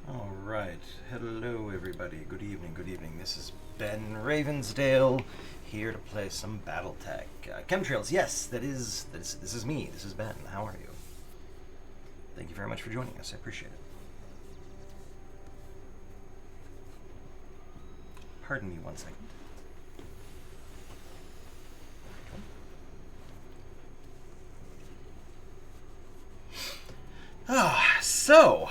All right. Hello, everybody. Good evening. Good evening. This is Ben Ravensdale here to play some BattleTech. Chemtrails. Yes, this is me. This is Ben. How are you? Thank you very much for joining us. I appreciate it. Pardon me one second. So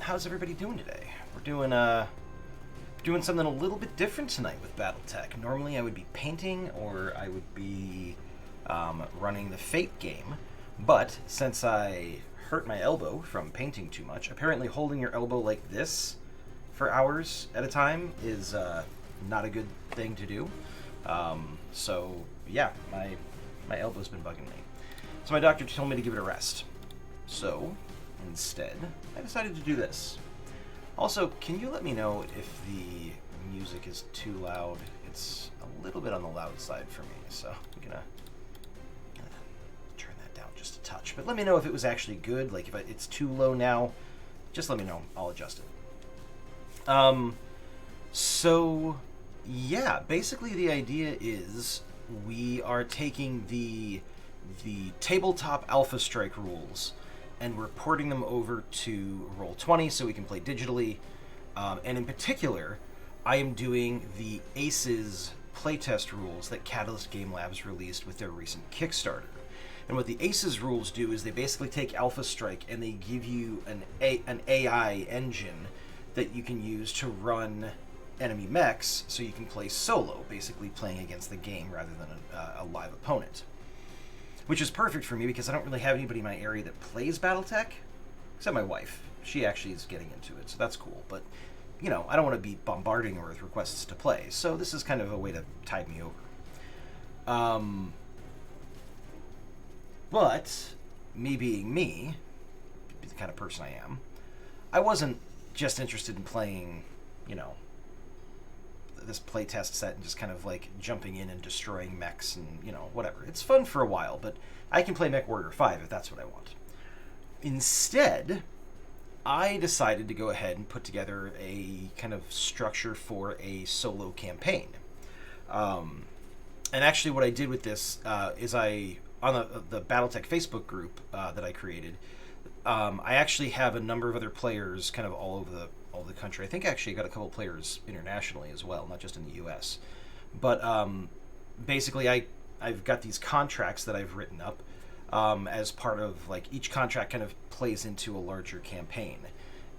how's everybody doing today? We're doing something a little bit different tonight with BattleTech. Normally I would be painting or I would be running the Fate game, but since I hurt my elbow from painting too much, apparently holding your elbow like this for hours at a time is not a good thing to do. So yeah, my elbow's been bugging me. So my doctor told me to give it a rest. So instead, I decided to do this. Also, can you let me know if the music is too loud? It's a little bit on the loud side for me, so I'm gonna turn that down just a touch. But let me know if it was actually good. Like if it's too low now, just let me know. I'll adjust it. So yeah, basically the idea is we are taking the tabletop Alpha Strike rules and we're porting them over to Roll20 so we can play digitally. And in particular, I am doing the Aces playtest rules that Catalyst Game Labs released with their recent Kickstarter. And what the Aces rules do is they basically take Alpha Strike and they give you an AI engine that you can use to run enemy mechs so you can play solo, basically playing against the game rather than a live opponent. Which is perfect for me because I don't really have anybody in my area that plays BattleTech, except my wife. She actually is getting into it, so that's cool. But, you know, I don't want to be bombarding her with requests to play, so this is kind of a way to tide me over. But, me being me, the kind of person I am, I wasn't just interested in playing, you know, this playtest set and just kind of like jumping in and destroying mechs and, you know, whatever. It's fun for a while, but I can play Mech Warrior 5 if that's what I want. Instead, I decided to go ahead and put together a kind of structure for a solo campaign. And actually what I did with this is on the BattleTech Facebook group that I created, I actually have a number of other players kind of all over the country. I think actually I got a couple players internationally as well, not just in the U.S. But basically, I've got these contracts that I've written up as part of, like, each contract kind of plays into a larger campaign.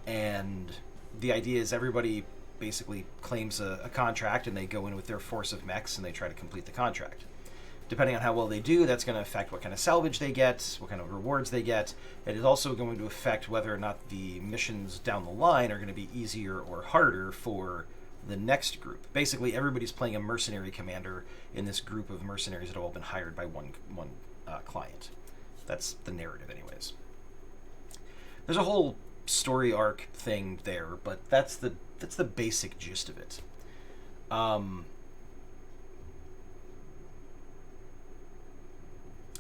And the idea is everybody basically claims a contract and they go in with their force of mechs and they try to complete the contract. Depending on how well they do, that's going to affect what kind of salvage they get, what kind of rewards they get. It is also going to affect whether or not the missions down the line are going to be easier or harder for the next group. Basically, everybody's playing a mercenary commander in this group of mercenaries that have all been hired by one client. That's the narrative, anyways. There's a whole story arc thing there, but that's the basic gist of it.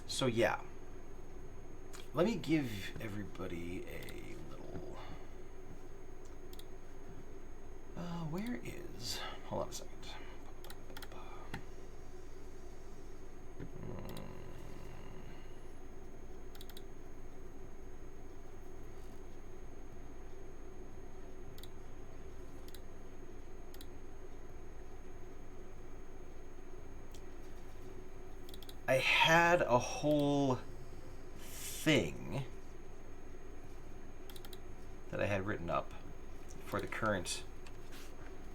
So yeah, let me give everybody a little. Where is? Hold on a second. I had a whole thing that I had written up for the current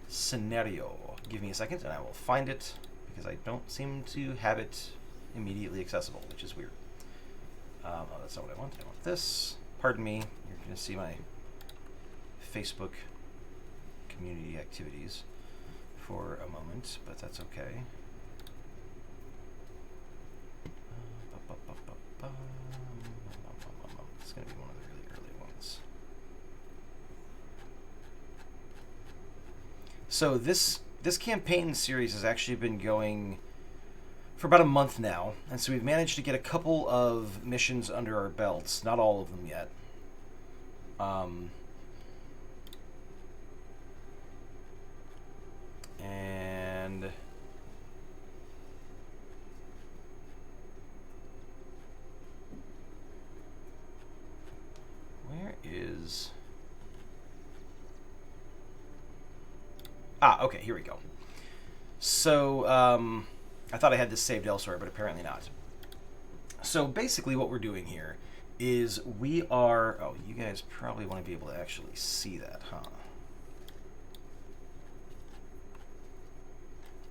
scenario. Give me a second and I will find it because I don't seem to have it immediately accessible, which is weird. Oh, that's not what I want. I want this. Pardon me. You're going to see my Facebook community activities for a moment, but that's okay. It's going to be one of the really early ones. So this campaign series has actually been going for about a month now, and so we've managed to get a couple of missions under our belts. Not all of them yet. Okay, here we go. So, I thought I had this saved elsewhere, but apparently not. So basically what we're doing here is we are... Oh, you guys probably want to be able to actually see that, huh?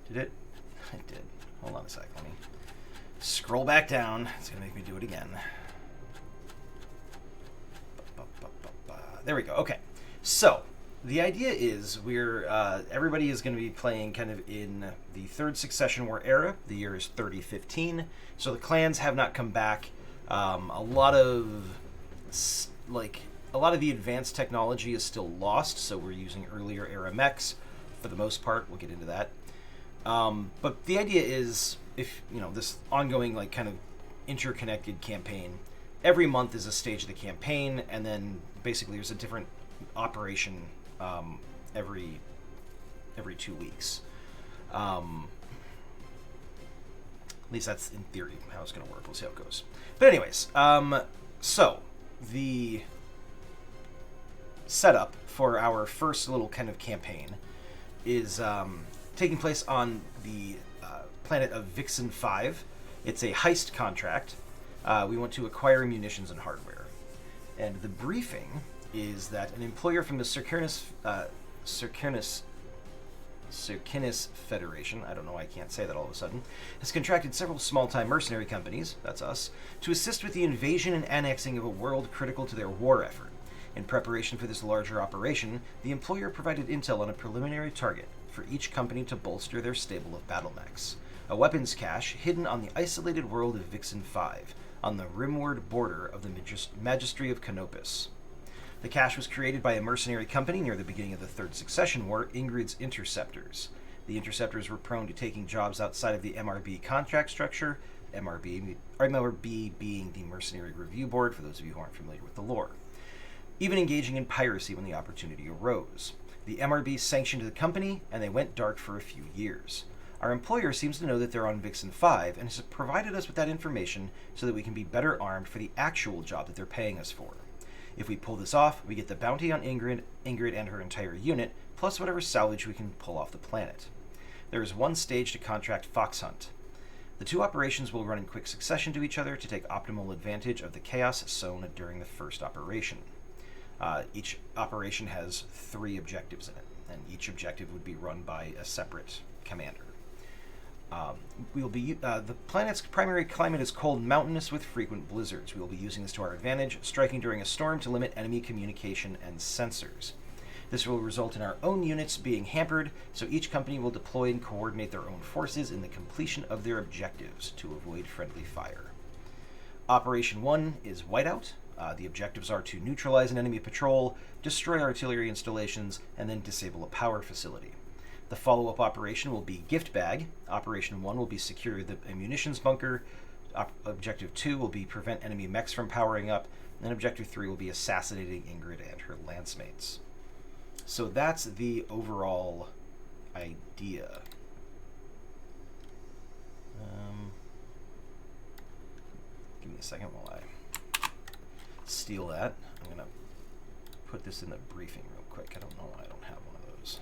Did it? It did. Hold on a sec. Let me scroll back down. It's going to make me do it again. There we go. Okay. So, the idea is we're... everybody is going to be playing kind of in the Third Succession War era. The year is 3015. So the clans have not come back. A lot of the advanced technology is still lost, so we're using earlier era mechs for the most part. We'll get into that. But the idea is, if this ongoing kind of interconnected campaign, every month is a stage of the campaign, and then basically there's a different operation every 2 weeks. At least that's in theory how it's going to work. We'll see how it goes. But anyways, so the setup for our first little kind of campaign is taking place on the planet of Vixen 5. It's a heist contract. We want to acquire munitions and hardware. And the briefing is that an employer from the Circinus Federation, I don't know why I can't say that all of a sudden, has contracted several small-time mercenary companies, that's us, to assist with the invasion and annexing of a world critical to their war effort. In preparation for this larger operation, the employer provided intel on a preliminary target for each company to bolster their stable of battle mechs. A weapons cache hidden on the isolated world of Vixen 5, on the rimward border of the Magistry of Canopus. The cache was created by a mercenary company near the beginning of the Third Succession War, Ingrid's Interceptors. The Interceptors were prone to taking jobs outside of the MRB contract structure, MRB being the Mercenary Review Board, for those of you who aren't familiar with the lore. Even engaging in piracy when the opportunity arose. The MRB sanctioned the company, and they went dark for a few years. Our employer seems to know that they're on Vixen 5, and has provided us with that information so that we can be better armed for the actual job that they're paying us for. If we pull this off, we get the bounty on Ingrid and her entire unit, plus whatever salvage we can pull off the planet. There is one stage to contract Fox Hunt. The two operations will run in quick succession to each other to take optimal advantage of the chaos sown during the first operation. Each operation has 3 objectives in it, and each objective would be run by a separate commander. The planet's primary climate is cold and mountainous with frequent blizzards. We will be using this to our advantage, striking during a storm to limit enemy communication and sensors. This will result in our own units being hampered, so each company will deploy and coordinate their own forces in the completion of their objectives to avoid friendly fire. Operation 1 is Whiteout. The objectives are to neutralize an enemy patrol, destroy artillery installations, and then disable a power facility. The follow-up operation will be Gift Bag. Operation 1 will be secure the munitions bunker. Objective 2 will be prevent enemy mechs from powering up. And Objective 3 will be assassinating Ingrid and her lancemates. So that's the overall idea. Give me a second while I steal that. I'm going to put this in the briefing real quick. I don't know why I don't have one of those.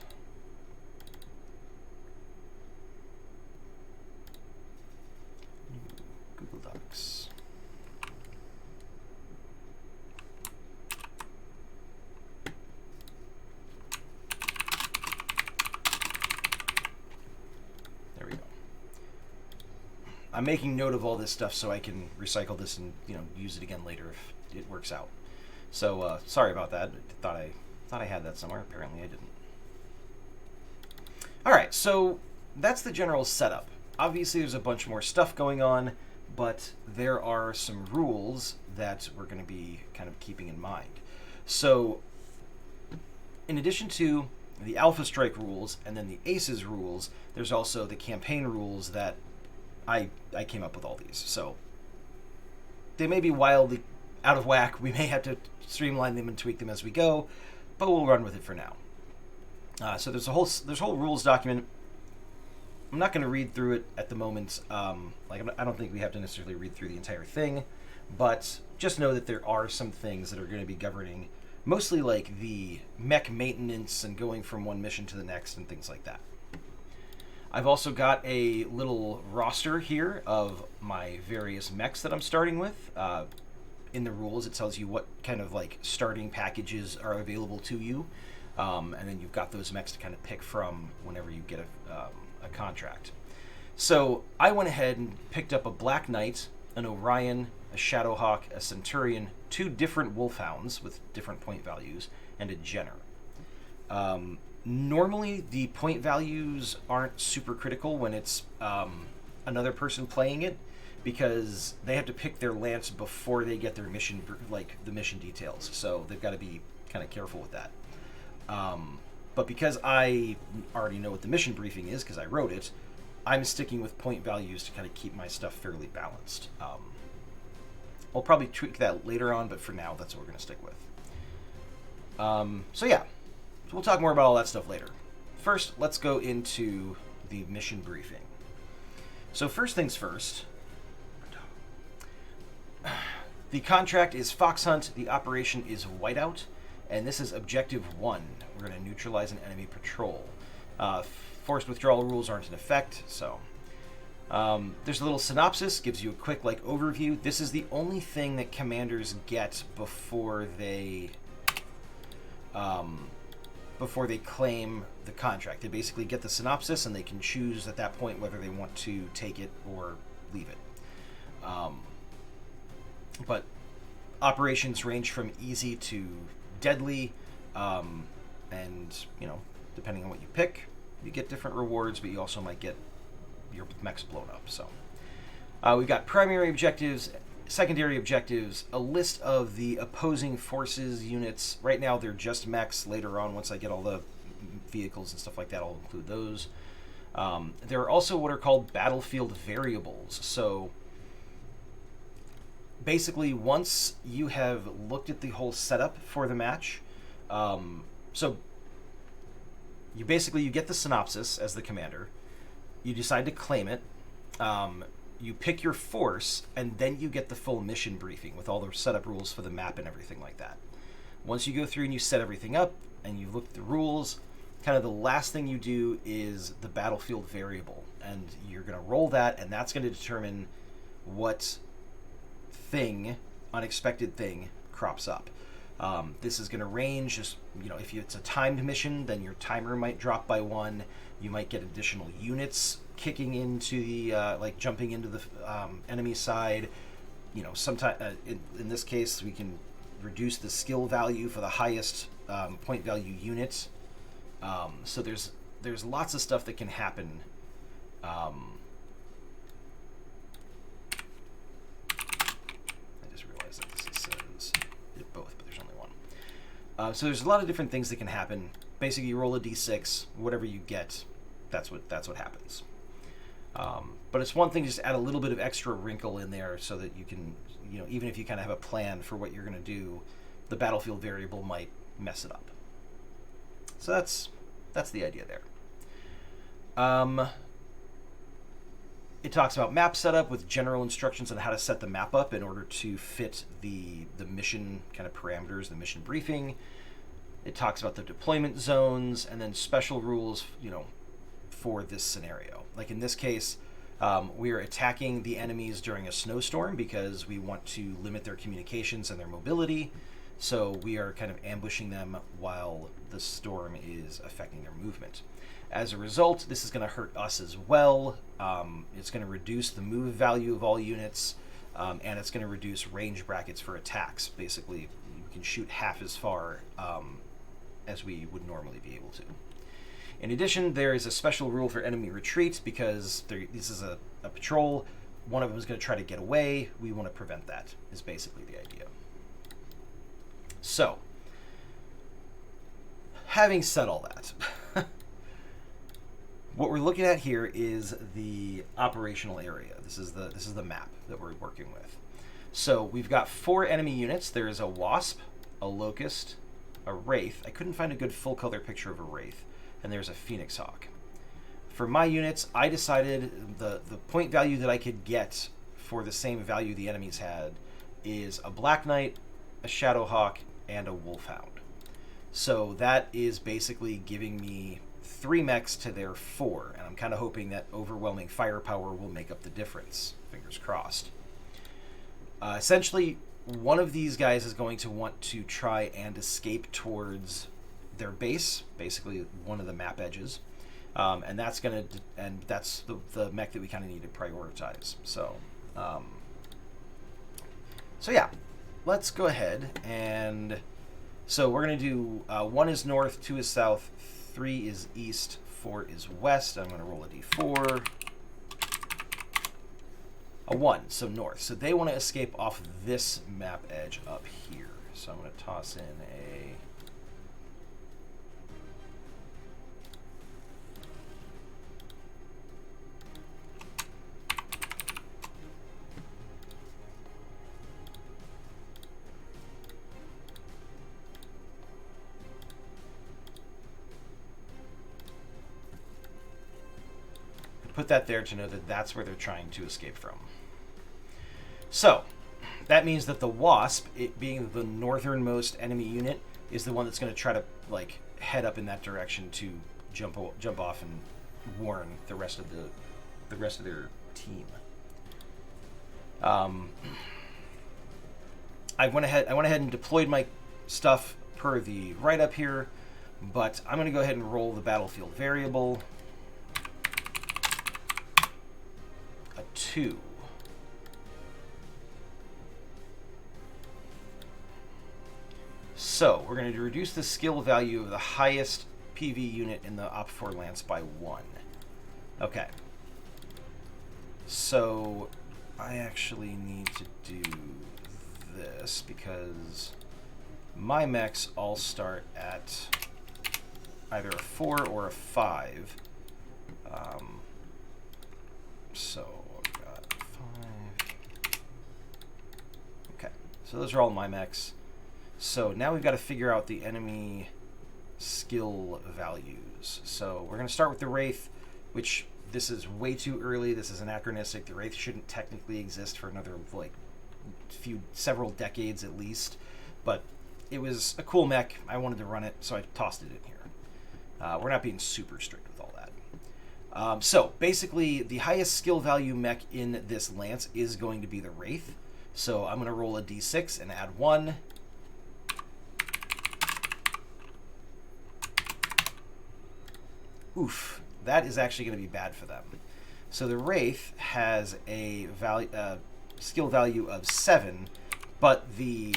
Google Docs. There we go. I'm making note of all this stuff so I can recycle this and use it again later if it works out. So sorry about that. Thought I had that somewhere. Apparently I didn't. All right, so that's the general setup. Obviously, there's a bunch more stuff going on, but there are some rules that we're going to be kind of keeping in mind. So, in addition to the Alpha Strike rules and then the Aces rules, there's also the campaign rules that I came up with all these. So, they may be wildly out of whack. We may have to streamline them and tweak them as we go, but we'll run with it for now. So there's a whole rules document. I'm not going to read through it at the moment. I don't think we have to necessarily read through the entire thing, but just know that there are some things that are going to be governing mostly like the mech maintenance and going from one mission to the next and things like that. I've also got a little roster here of my various mechs that I'm starting with. In the rules, it tells you what kind of like starting packages are available to you, and then you've got those mechs to kind of pick from whenever you get a contract. So I went ahead and picked up a Black Knight, an Orion, a Shadowhawk, a Centurion, 2 different Wolfhounds with different point values, and a Jenner. Normally, the point values aren't super critical when it's another person playing it, because they have to pick their lance before they get their mission, like the mission details. So they've got to be kind of careful with that. But because I already know what the mission briefing is, because I wrote it, I'm sticking with point values to kind of keep my stuff fairly balanced. I'll probably tweak that later on, but for now, that's what we're going to stick with. So yeah, we'll talk more about all that stuff later. First, let's go into the mission briefing. So first things first, the contract is Fox Hunt, the operation is Whiteout, and this is Objective 1. We're going to neutralize an enemy patrol. Forced withdrawal rules aren't in effect, so... there's a little synopsis, gives you a quick overview. This is the only thing that commanders get before they claim the contract. They basically get the synopsis, and they can choose at that point whether they want to take it or leave it. But operations range from easy to deadly, and depending on what you pick, you get different rewards, but you also might get your mechs blown up. So we've got primary objectives, secondary objectives, a list of the opposing forces units. Right now they're just mechs. Later on, once I get all the vehicles and stuff like that, I'll include those. There are also what are called battlefield variables. So basically, once you have looked at the whole setup for the match, so you get the synopsis as the commander. You decide to claim it. You pick your force, and then you get the full mission briefing with all the setup rules for the map and everything like that. Once you go through and you set everything up, and you look at the rules, kind of the last thing you do is the battlefield variable. And you're going to roll that, and that's going to determine what unexpected thing crops up. This is going to range, just, if it's a timed mission, then your timer might drop by 1. You might get additional units kicking into the, jumping into the enemy side. Sometimes, in this case, we can reduce the skill value for the highest point value unit. So there's lots of stuff that can happen. I just realized that this says both, but there's only one. So there's a lot of different things that can happen. Basically, you roll a d6, whatever you get, that's what happens. But it's one thing just to add a little bit of extra wrinkle in there so that you can, even if you kind of have a plan for what you're going to do, the battlefield variable might mess it up. So that's the idea there. It talks about map setup with general instructions on how to set the map up in order to fit the mission kind of parameters, the mission briefing. It talks about the deployment zones and then special rules, for this scenario. Like in this case, we are attacking the enemies during a snowstorm because we want to limit their communications and their mobility. So we are kind of ambushing them while the storm is affecting their movement. As a result, this is going to hurt us as well. It's going to reduce the move value of all units, and it's going to reduce range brackets for attacks. Basically, you can shoot half as far as we would normally be able to. In addition, there is a special rule for enemy retreats because this is a patrol. One of them is going to try to get away. We want to prevent that, is basically the idea. So, having said all that, what we're looking at here is the operational area. This is the map that we're working with. So we've got 4 enemy units. There is a Wasp, a Locust, a Wraith. I couldn't find a good full color picture of a Wraith. And there's a Phoenix Hawk. For my units, I decided the point value that I could get for the same value the enemies had is a Black Knight, a Shadowhawk, and a Wolfhound. So that is basically giving me 3 mechs to their 4, and I'm kind of hoping that overwhelming firepower will make up the difference. Fingers crossed. Essentially, one of these guys is going to want to try and escape towards their base, basically one of the map edges, and that's the mech that we kind of need to prioritize. So, so yeah, let's go ahead and so we're gonna do 1 is north, 2 is south, 3 is east, 4 is west. I'm gonna roll a d4. A 1, so north. So they want to escape off this map edge up here. So I'm going to toss in a... put that there to know that that's where they're trying to escape from. So, that means that the Wasp, it being the northernmost enemy unit, is the one that's going to try to like head up in that direction to jump off and warn the rest of their team. I went ahead and deployed my stuff per the write-up here, but I'm going to go ahead and roll the battlefield variable. A 2. So, we're going to reduce the skill value of the highest PV unit in the Op4 Lance by 1. Okay. So, I actually need to do this because my mechs all start at either a 4 or a 5. So, I've got 5. Okay. So, those are all my mechs. So now we've got to figure out the enemy skill values. So we're going to start with the Wraith, which this is way too early. This is anachronistic. The Wraith shouldn't technically exist for another like several decades at least. But it was a cool mech. I wanted to run it, so I tossed it in here. We're not being super strict with all that. So basically, the highest skill value mech in this Lance is going to be the Wraith. So I'm going to roll a d6 and add 1. Oof, that is actually going to be bad for them. So the Wraith has a skill value of 7, but the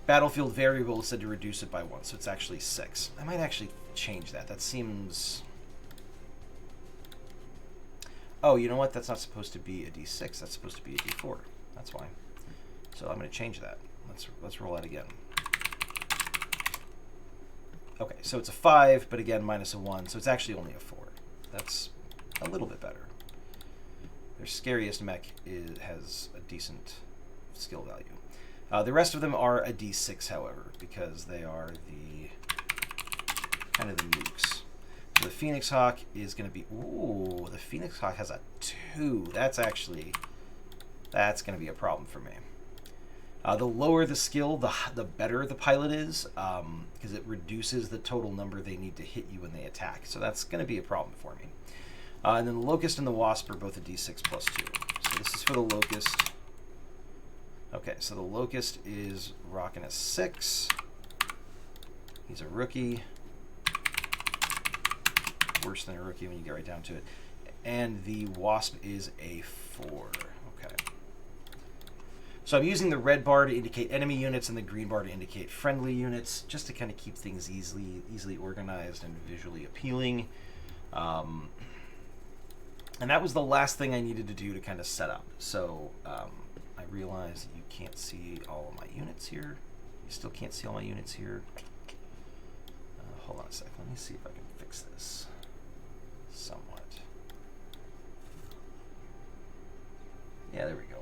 battlefield variable is said to reduce it by 1, so it's actually 6. I might actually change that. That seems... Oh, you know what? That's not supposed to be a d6. That's supposed to be a d4. That's why. So I'm going to change that. Let's roll that again. Okay, so it's a 5, but again, minus a 1, so it's actually only a 4. That's a little bit better. Their scariest mech has a decent skill value. The rest of them are a d6, however, because they are the kind of the nukes. So the Phoenix Hawk is going to be... Ooh, the Phoenix Hawk has a 2. That's going to be a problem for me. The lower the skill, the better the pilot is, because it reduces the total number they need to hit you when they attack. So that's going to be a problem for me. And then the Locust and the Wasp are both a d6 plus 2. So this is for the Locust. Okay, so the Locust is rocking a 6. He's a rookie. Worse than a rookie when you get right down to it. And the Wasp is a 4. Okay. So I'm using the red bar to indicate enemy units and the green bar to indicate friendly units, just to kind of keep things easily organized and visually appealing. And that was the last thing I needed to do to kind of set up. So I realized that you can't see all of my units here. You still can't see all my units here. Hold on a sec. Let me see if I can fix this somewhat. Yeah, there we go.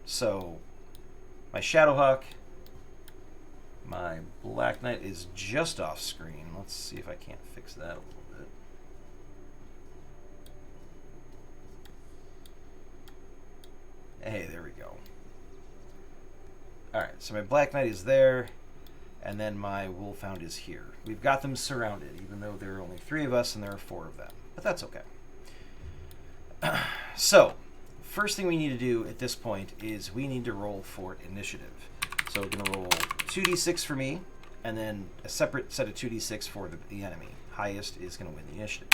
So, my Shadowhawk, my Black Knight is just off screen. Let's see if I can't fix that a little bit. Hey, there we go. Alright, so my Black Knight is there, and then my Wolfhound is here. We've got them surrounded, even though there are only 3 of us and there are 4 of them. But that's okay. So, first thing we need to do at this point is we need to roll for initiative. So we're going to roll 2d6 for me, and then a separate set of 2d6 for the enemy. Highest is going to win the initiative.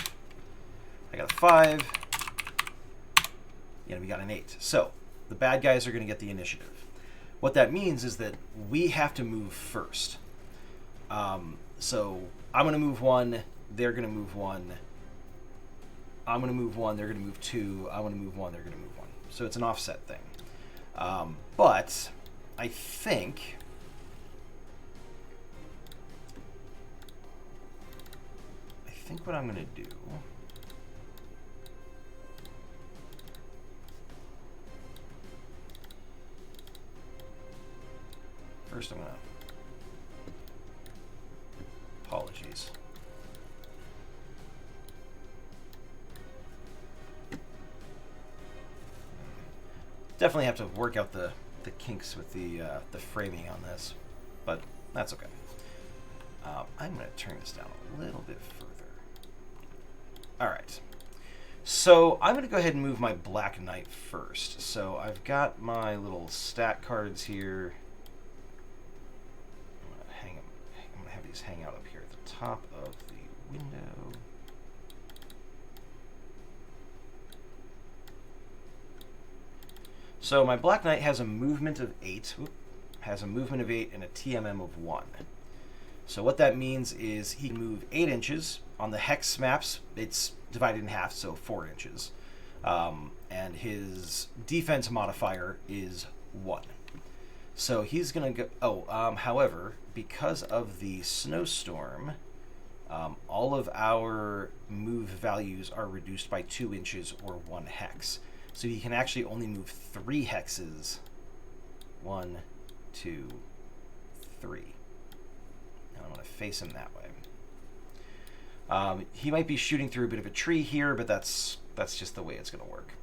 I got a 5, and we got an 8. So, the bad guys are going to get the initiative. What that means is that we have to move first. So I'm going to move 1, they're going to move 1, I'm going to move 1, they're going to move 2, I'm going to move 1, they're going to move 1. So it's an offset thing. But I think what I'm going to do... First, I'm going to... Apologies. Definitely have to work out the kinks with the framing on this, but that's okay. I'm going to turn this down a little bit further. All right. So I'm going to go ahead and move my Black Knight first. So I've got my little stat cards here. I'm going to have these hang out up here at the top of the window. So my Black Knight has a movement of 8, and a TMM of 1. So what that means is he can move 8 inches. On the hex maps, it's divided in half, so 4 inches. And his defense modifier is 1. So he's going to go... however, because of the snowstorm, all of our move values are reduced by 2 inches or 1 hex. So he can actually only move 3 hexes. 1, 2, 3. And I'm going to face him that way. He might be shooting through a bit of a tree here, but that's just the way it's going to work.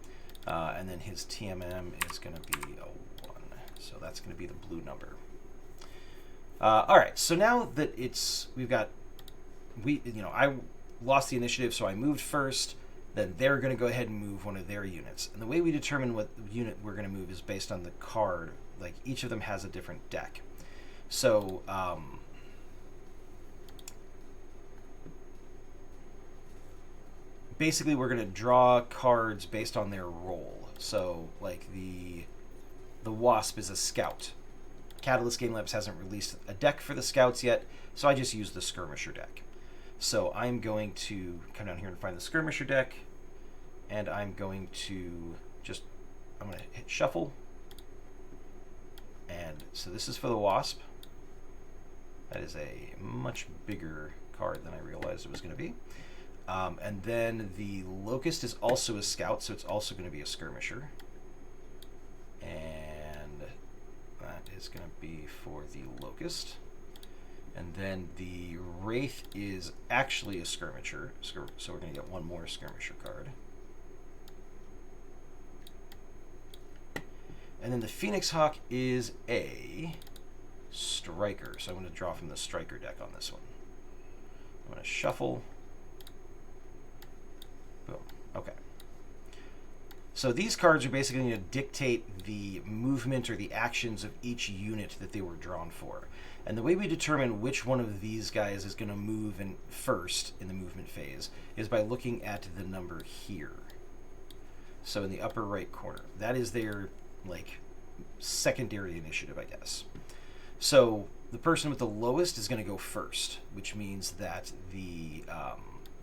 And then his TMM is going to be a 1. So that's going to be the blue number. All right, so now that I lost the initiative, so I moved first. Then they're going to go ahead and move one of their units. And the way we determine what unit we're going to move is based on the card. Like, each of them has a different deck. So, basically, we're going to draw cards based on their role. So, like, the Wasp is a scout. Catalyst Game Labs hasn't released a deck for the scouts yet, so I just used the Skirmisher deck. So I'm going to come down here and find the Skirmisher deck, and I'm going to hit shuffle. And so this is for the Wasp. That is a much bigger card than I realized it was going to be. And then the Locust is also a scout, so it's also going to be a Skirmisher. And that is going to be for the Locust. And then the Wraith is actually a Skirmisher, so we're going to get one more Skirmisher card. And then the Phoenix Hawk is a Striker, so I'm going to draw from the Striker deck on this one. I'm going to shuffle. Boom. Okay. So these cards are basically going to dictate the movement or the actions of each unit that they were drawn for. And the way we determine which one of these guys is going to move first in the movement phase is by looking at the number here. So in the upper right corner, that is their secondary initiative, I guess. So the person with the lowest is going to go first, which means that the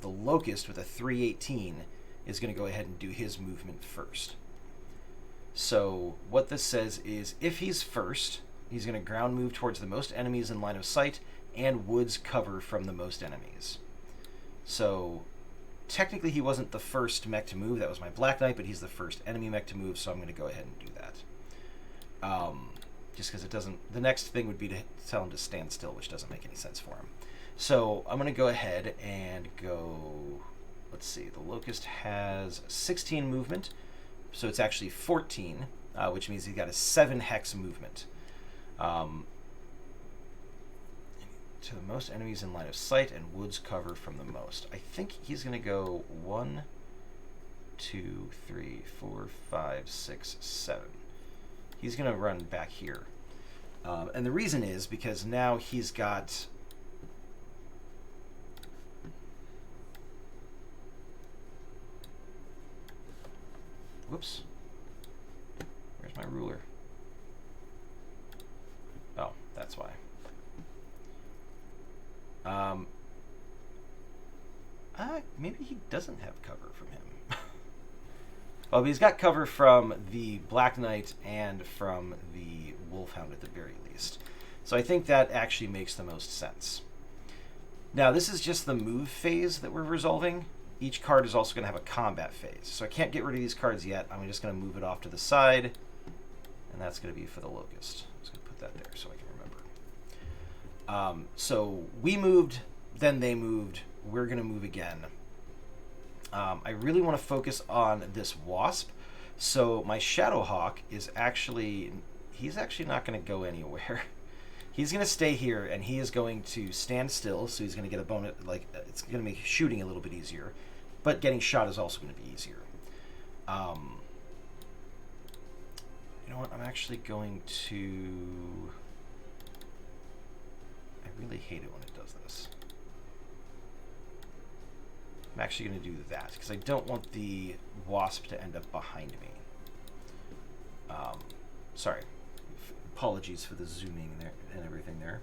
Locust with a 318 is going to go ahead and do his movement first. So what this says is if he's first, he's going to ground move towards the most enemies in line of sight and woods cover from the most enemies. So technically he wasn't the first mech to move, that was my Black Knight, but he's the first enemy mech to move, so I'm going to go ahead and do that. Just because it doesn't, the next thing would be to tell him to stand still, which doesn't make any sense for him. So I'm going to go ahead and go, let's see, the Locust has 16 movement, so it's actually 14. which means he's got a 7 hex movement. To the most enemies in line of sight and woods cover from the most. I think he's going to go 1, 2, 3, 4, 5, 6, 7. He's going to run back here. And the reason is because now he's got... Whoops. Where's my ruler? Oh, that's why. Maybe he doesn't have cover from him. Well, but he's got cover from the Black Knight and from the Wolfhound at the very least. So I think that actually makes the most sense. Now, this is just the move phase that we're resolving. Each card is also going to have a combat phase. So I can't get rid of these cards yet. I'm just going to move it off to the side. And that's going to be for the Locust. I'm just going to put that there so I can remember. So we moved, then they moved. We're going to move again. I really want to focus on this Wasp. So my Shadowhawk is actually... He's actually not going to go anywhere. He's going to stay here, and he is going to stand still, so he's going to get a bonus. Like, it's going to make shooting a little bit easier. But getting shot is also going to be easier. You know what? I'm actually going to... I really hate it when it does this. I'm actually going to do that, because I don't want the Wasp to end up behind me. Sorry. Apologies for the zooming there and everything there.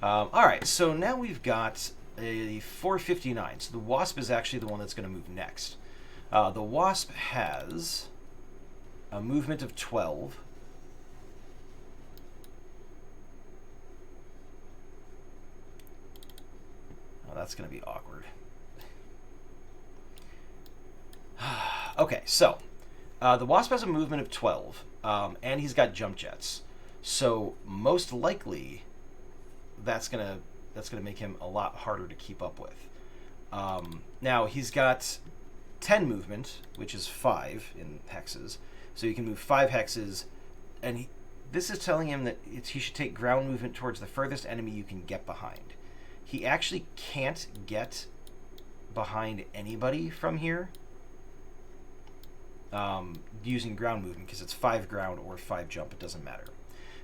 Alright, so now we've got a 459. So the Wasp is actually the one that's going to move next. The Wasp has a movement of 12. Oh, that's going to be awkward. Okay, so the Wasp has a movement of 12, and he's got jump jets. So most likely, that's gonna make him a lot harder to keep up with. Now he's got 10 movement, which is 5 in hexes. So you can move 5 hexes, and this is telling him that he should take ground movement towards the furthest enemy you can get behind. He actually can't get behind anybody from here using ground movement, because it's 5 ground or 5 jump, it doesn't matter.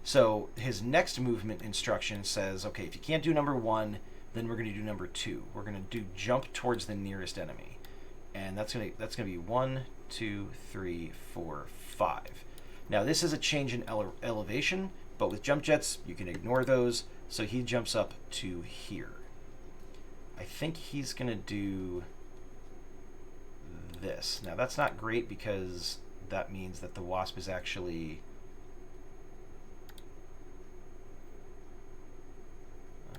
So his next movement instruction says, okay, if you can't do number 1, then we're going to do number 2. We're going to do jump towards the nearest enemy. And that's going to be 1, 2, 3, 4, 5. Now this is a change in elevation, but with jump jets, you can ignore those. So he jumps up to here. I think he's going to do this. Now that's not great, because that means that the Wasp is actually... I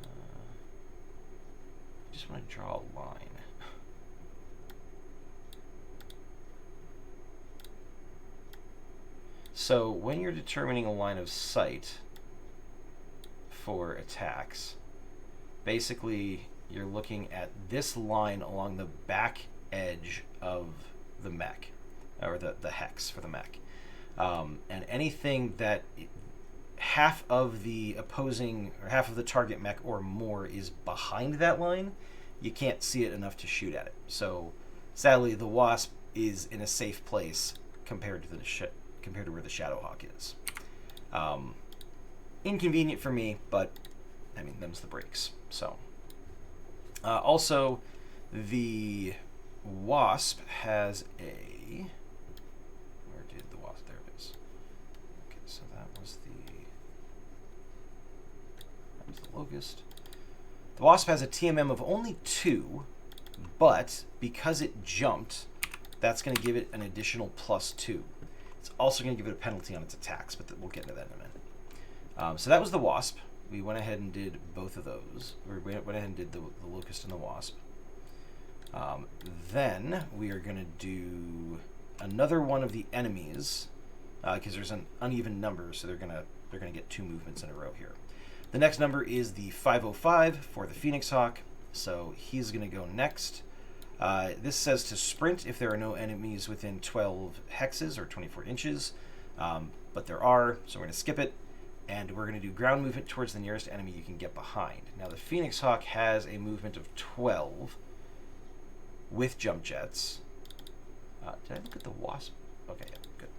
just want to draw a line. So when you're determining a line of sight for attacks, basically you're looking at this line along the back edge of the mech, or the hex for the mech. And anything that half of the opposing, or half of the target mech or more is behind that line, you can't see it enough to shoot at it. So sadly, the Wasp is in a safe place compared to where the Shadowhawk is. Inconvenient for me, but I mean, them's the breaks. So also, the Wasp has a... Where did the Wasp? There it is. Okay, so that was the Locust. The Wasp has a TMM of only 2, but because it jumped, that's going to give it an additional +2. It's also going to give it a penalty on its attacks, but we'll get into that in a minute. So that was the Wasp. We went ahead and did both of those. We went ahead and did the Locust and the Wasp. Then we are going to do another one of the enemies, because there's an uneven number, so they're gonna get 2 movements in a row here. The next number is the 505 for the Phoenix Hawk, so he's going to go next. This says to sprint if there are no enemies within 12 hexes or 24 inches, but there are, so we're going to skip it. And we're going to do ground movement towards the nearest enemy you can get behind. Now, the Phoenix Hawk has a movement of 12 with jump jets. Did I look at the Wasp? Okay, yeah, good.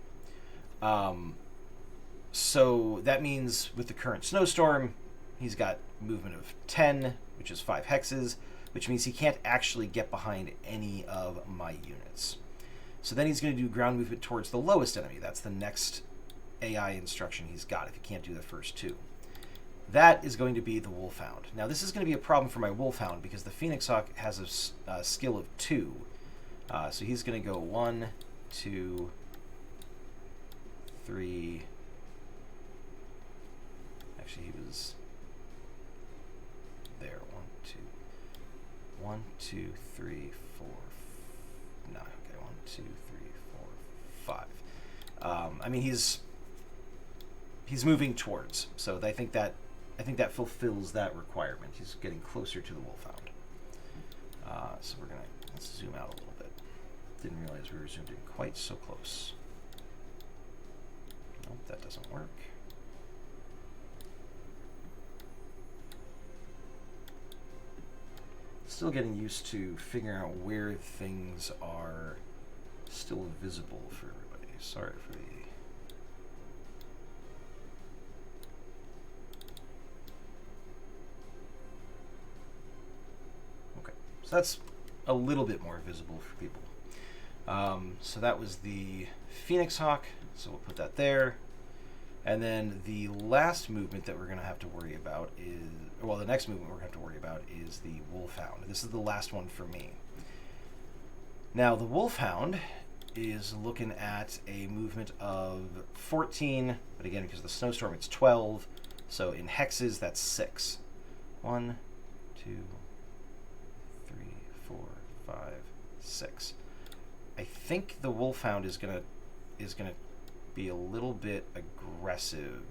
So that means with the current snowstorm, he's got movement of 10, which is 5 hexes, which means he can't actually get behind any of my units. So then he's going to do ground movement towards the lowest enemy. That's the next AI instruction he's got if he can't do the first two. That is going to be the Wolfhound. Now, this is going to be a problem for my Wolfhound because the Phoenix Hawk has a skill of 2. So he's going to go 1, 2, 3. Actually, he was there. 1, 2, 3, 4. No, okay. 1, 2, 3, 4, 5. I mean, he's moving towards, so I think that fulfills that requirement. He's getting closer to the Wolfhound. So let's zoom out a little bit. Didn't realize we were zoomed in quite so close. Nope, that doesn't work. Still getting used to figuring out where things are still visible for everybody. Sorry for the... So that's a little bit more visible for people. So that was the Phoenix Hawk, so we'll put that there. And then the last movement that we're going to have to worry about is, well, the next movement we're going to have to worry about is the Wolfhound. This is the last one for me. Now, the Wolfhound is looking at a movement of 14, but again, because of the snowstorm, it's 12. So in hexes, that's 6. 1, 2, 3, 4, 5, 6. I think the Wolfhound is gonna be a little bit aggressive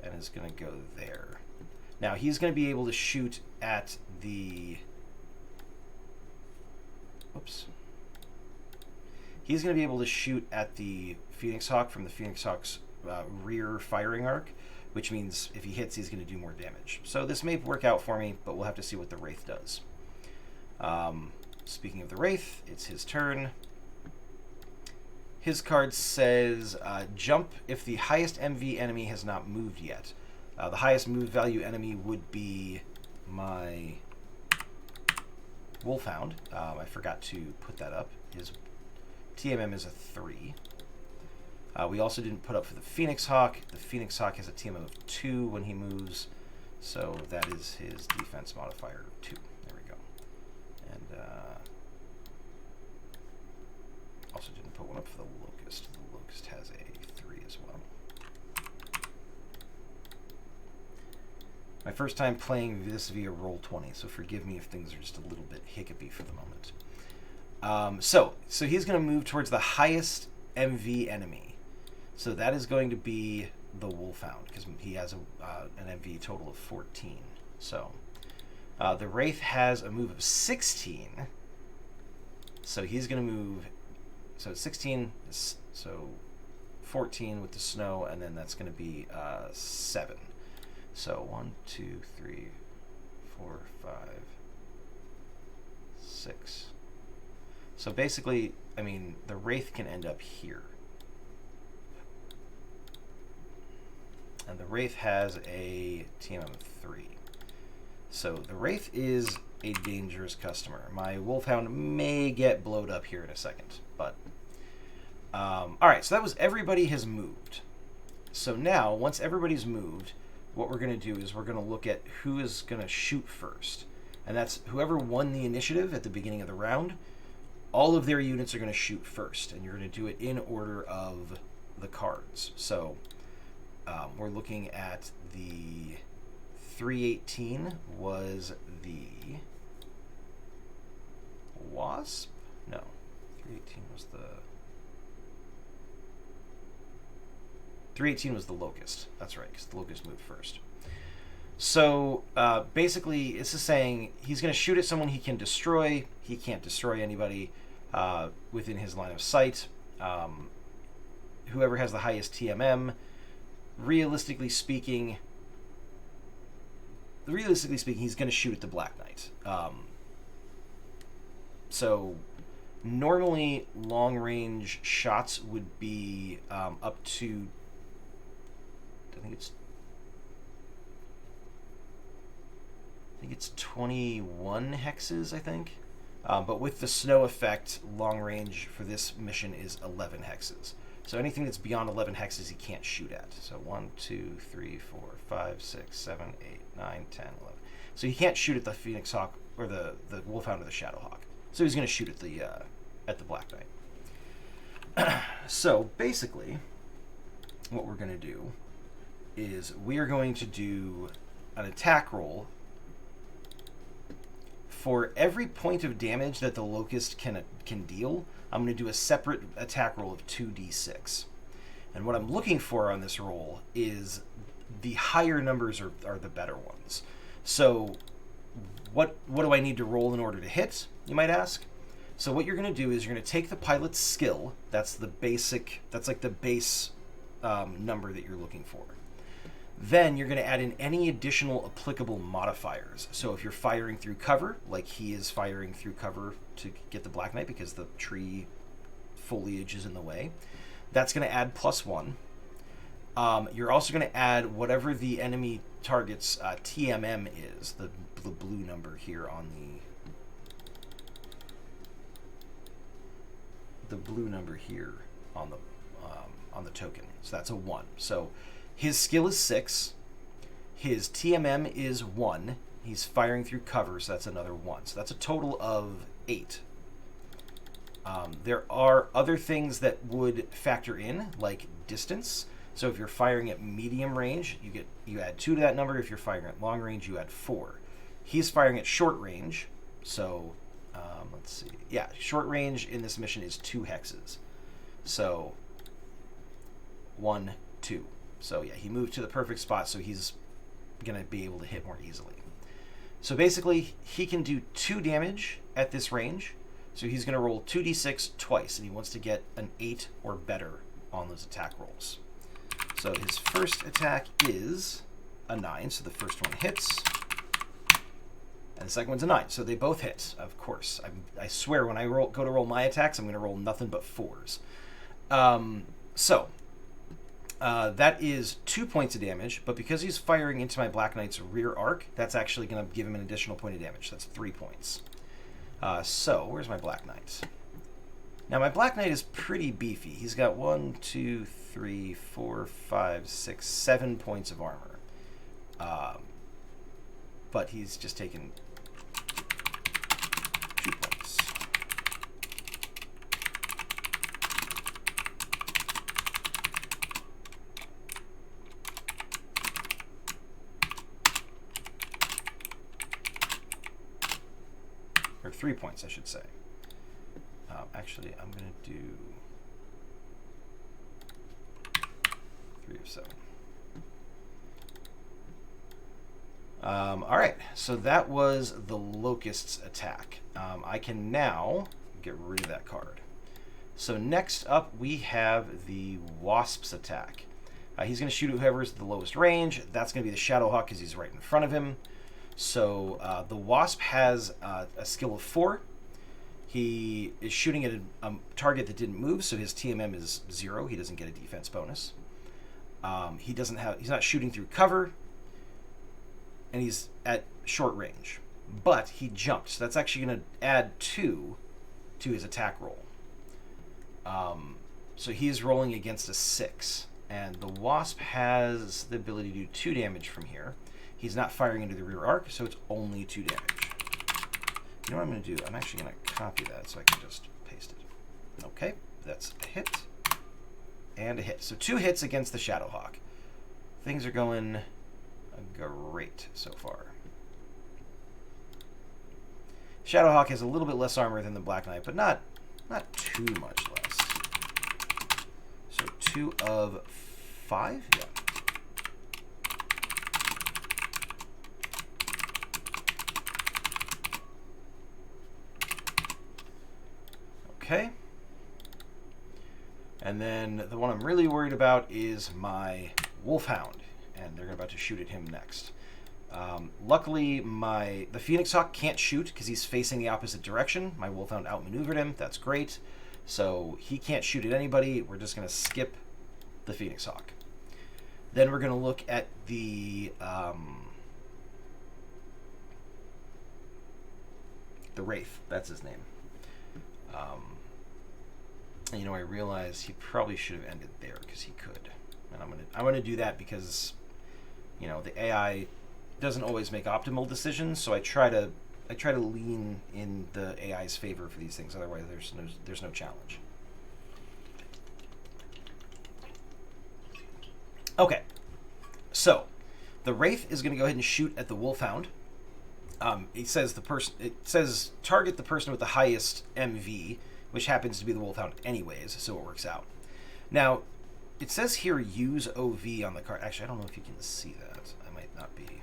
and is gonna go there. Now he's gonna be able to shoot at the. Oops. He's gonna be able to shoot at the Phoenix Hawk from the Phoenix Hawk's rear firing arc, which means if he hits, he's gonna do more damage. So this may work out for me, but we'll have to see what the Wraith does. Speaking of the Wraith, it's his turn. His card says, jump if the highest MV enemy has not moved yet. The highest move value enemy would be my Wolfhound. I forgot to put that up. His TMM is a 3. We also didn't put up for the Phoenix Hawk. The Phoenix Hawk has a TMM of 2 when he moves, so that is his defense modifier 2. There we go. And also didn't put one up for the Locust. The Locust has a 3 as well. My first time playing this via Roll20, so forgive me if things are just a little bit hiccupy for the moment. So he's going to move towards the highest MV enemy. So that is going to be the Wolfhound, because he has an MV total of 14. So the Wraith has a move of 16. So he's going to move. So 16 is so 14 with the snow, and then that's going to be 7. So 1, 2, 3, 4, 5, 6. So basically, I mean, the Wraith can end up here. And the Wraith has a TMM of 3. So the Wraith is a dangerous customer. My Wolfhound may get blowed up here in a second, but alright, so that was everybody has moved. So now, once everybody's moved, what we're going to do is we're going to look at who is going to shoot first. And that's whoever won the initiative at the beginning of the round, all of their units are going to shoot first, and you're going to do it in order of the cards. So we're looking at the 318 was the Wasp? No, 318 was the 318 was the Locust. That's right, because the Locust moved first. So basically, this is saying he's going to shoot at someone he can destroy. He can't destroy anybody within his line of sight. Whoever has the highest TMM, realistically speaking, he's going to shoot at the Black Knight. So normally, long-range shots would be up to, I think it's 21 hexes, I think. But with the snow effect, long range for this mission is 11 hexes. So anything that's beyond 11 hexes, he can't shoot at. So 1, 2, 3, 4, 5, 6, 7, 8, 9, 10, 11. So he can't shoot at the Phoenix Hawk or the Wolfhound or the Shadowhawk. So he's going to shoot at the Black Knight. So basically, what we're going to do is we are going to do an attack roll. For every point of damage that the Locust can deal, I'm going to do a separate attack roll of 2d6. And what I'm looking for on this roll is the higher numbers are the better ones. So what do I need to roll in order to hit, you might ask? So what you're going to do is you're going to take the pilot's skill. That's like the base number that you're looking for. Then you're going to add in any additional applicable modifiers. So if you're firing through cover, like he is firing through cover to get the Black Knight because the tree foliage is in the way, that's going to add +1. You're also going to add whatever the enemy target's TMM is, the blue number here on the blue number here on the token. So that's a 1. So his skill is 6. His TMM is 1. He's firing through cover, so that's another 1. So that's a total of 8. There are other things that would factor in, like distance. So if you're firing at medium range, you add 2 to that number. If you're firing at long range, you add 4. He's firing at short range, so let's see. Yeah, short range in this mission is 2 hexes. So 1, 2. So yeah, he moved to the perfect spot, so he's going to be able to hit more easily. So basically, he can do 2 damage at this range. So he's going to roll 2d6 twice, and he wants to get an 8 or better on those attack rolls. So his first attack is a 9, so the first one hits. And the second one's a 9, so they both hit, of course. I swear, when I go to roll my attacks, I'm going to roll nothing but 4s. That is 2 points of damage, but because he's firing into my Black Knight's rear arc, that's actually going to give him an additional point of damage. That's 3 points. So, where's my Black Knight? Now, my Black Knight is pretty beefy. He's got 1, 2, 3, 4, 5, 6, 7 points of armor. But he's just taken 2 points. Or 3 points, I should say. Actually, I'm going to do 3 of 7. All right, so that was the Locust's attack. I can now get rid of that card. So next up, we have the Wasp's attack. He's going to shoot at whoever's the lowest range. That's going to be the Shadowhawk because he's right in front of him. So the Wasp has a skill of 4. He is shooting at a target that didn't move, so his TMM is 0. He doesn't get a defense bonus. He's not shooting through cover, and he's at short range. But he jumped, so that's actually going to add 2 to his attack roll. So he is rolling against a 6, and the Wasp has the ability to do 2 damage from here. He's not firing into the rear arc, so it's only 2 damage. You know what I'm going to do? I'm actually going to copy that so I can just paste it. Okay, that's a hit and a hit. So 2 hits against the Shadowhawk. Things are going great so far. Shadowhawk has a little bit less armor than the Black Knight, but not too much less. So 2 of 5? Yeah. Okay. And then the one I'm really worried about is my Wolfhound, and they're about to shoot at him next. Luckily, the Phoenix Hawk can't shoot because he's facing the opposite direction. My Wolfhound outmaneuvered him. That's great. So he can't shoot at anybody. We're just going to skip the Phoenix Hawk. Then we're going to look at the Wraith. That's his name. And, you know, I realize he probably should have ended there because he could. And I'm gonna do that because, you know, the AI doesn't always make optimal decisions, so I try to lean in the AI's favor for these things. Otherwise, there's no challenge. Okay, so the Wraith is going to go ahead and shoot at the Wolfhound. It says target the person with the highest MV, which happens to be the Wolfhound anyways, so it works out. Now, it says here use OV on the card. Actually, I don't know if you can see that. I might not be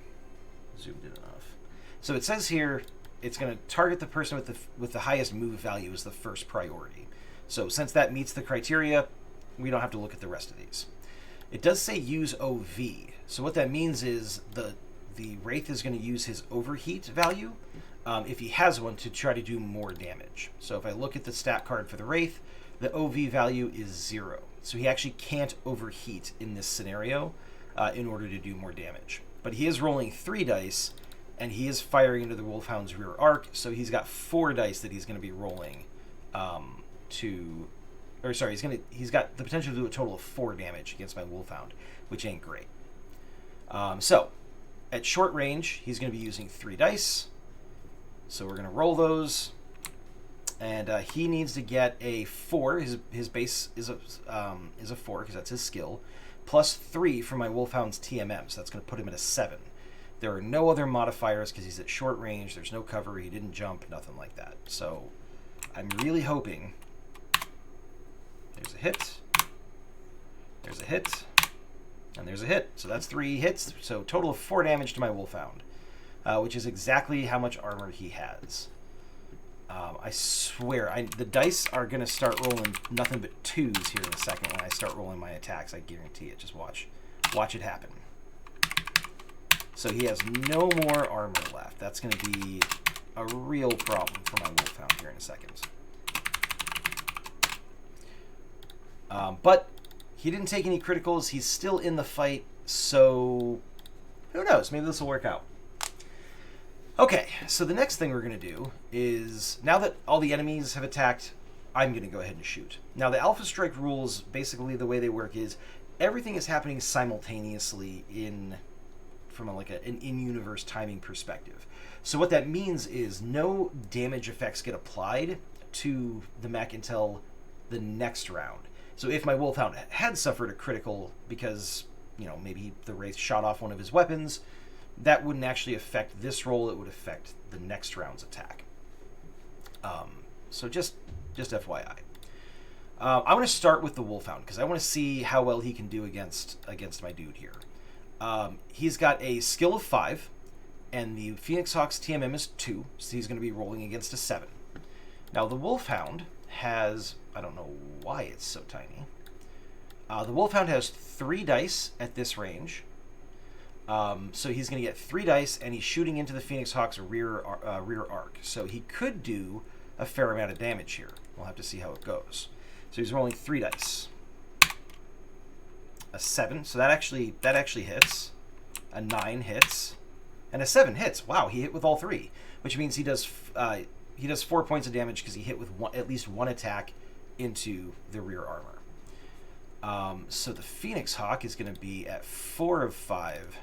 zoomed in enough. So it says here it's going to target the person with the highest move value as the first priority. So since that meets the criteria, we don't have to look at the rest of these. It does say use OV. So what that means is the Wraith is going to use his overheat value, if he has one, to try to do more damage. So if I look at the stat card for the Wraith, the OV value is 0. So he actually can't overheat in this scenario in order to do more damage. But he is rolling 3 dice, and he is firing into the Wolfhound's rear arc, so he's got 4 dice that he's going to be rolling he's got the potential to do a total of 4 damage against my Wolfhound, which ain't great. So, at short range, he's going to be using 3 dice. So we're going to roll those. And he needs to get a 4. His base is a 4, because that's his skill. Plus 3 for my Wolfhound's TMM, so that's going to put him at a 7. There are no other modifiers, because he's at short range. There's no cover. He didn't jump. Nothing like that. So I'm really hoping... There's a hit. There's a hit. And there's a hit. So that's 3 hits. So total of 4 damage to my Wolfhound, which is exactly how much armor he has. I swear, the dice are going to start rolling nothing but 2s here in a second when I start rolling my attacks. I guarantee it. Just watch. Watch it happen. So he has no more armor left. That's going to be a real problem for my Wolfhound here in a second. But he didn't take any criticals. He's still in the fight, so who knows? Maybe this will work out. Okay, so the next thing we're going to do is, now that all the enemies have attacked, I'm going to go ahead and shoot. Now, the Alpha Strike rules, basically the way they work is everything is happening simultaneously from an in-universe timing perspective. So what that means is no damage effects get applied to the mech until the next round. So if my Wolfhound had suffered a critical because, you know, maybe the Wraith shot off one of his weapons, that wouldn't actually affect this roll. It would affect the next round's attack. So just FYI. I want to start with the Wolfhound because I want to see how well he can do against my dude here. He's got a skill of 5, and the Phoenix Hawk's TMM is 2, so he's going to be rolling against a 7. Now the Wolfhound has, I don't know why it's so tiny. The Wolfhound has 3 dice at this range. So he's going to get 3 dice, and he's shooting into the Phoenix Hawk's rear arc. So he could do a fair amount of damage here. We'll have to see how it goes. So he's rolling 3 dice. A 7, so that actually hits. A 9 hits, and a 7 hits. Wow, he hit with all 3, which means he does 4 points of damage because he hit with at least one attack into the rear armor. So the Phoenix Hawk is going to be at 4 of 5.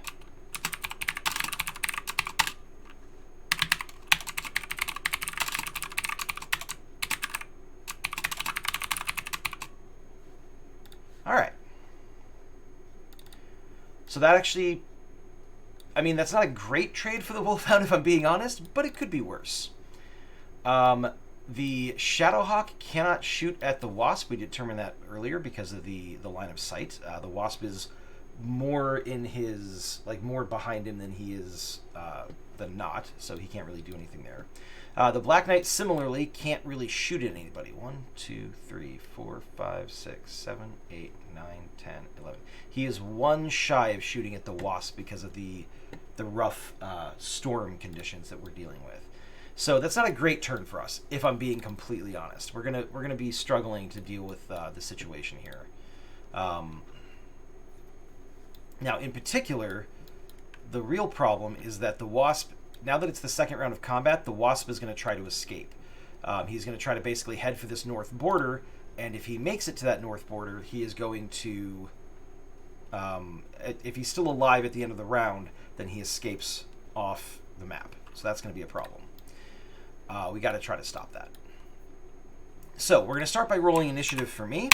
All right. So that actually, I mean, that's not a great trade for the Wolfhound if I'm being honest, but it could be worse. The Shadowhawk cannot shoot at the Wasp. We determined that earlier because of the line of sight. The Wasp is more in his, more behind him than he is the Knot, so he can't really do anything there. The Black Knight similarly can't really shoot at anybody. 1, 2, 3, 4, 5, 6, 7, 8, 9, 10, 11. He is one shy of shooting at the Wasp because of the rough storm conditions that we're dealing with. So that's not a great turn for us, if I'm being completely honest. We're gonna be struggling to deal with the situation here. Now, in particular, the real problem is that the Wasp, now that it's the second round of combat, the Wasp is going to try to escape. He's going to try to basically head for this north border, and if he makes it to that north border, he is going to... if he's still alive at the end of the round, then he escapes off the map. So that's going to be a problem. We got to try to stop that. So we're going to start by rolling initiative for me.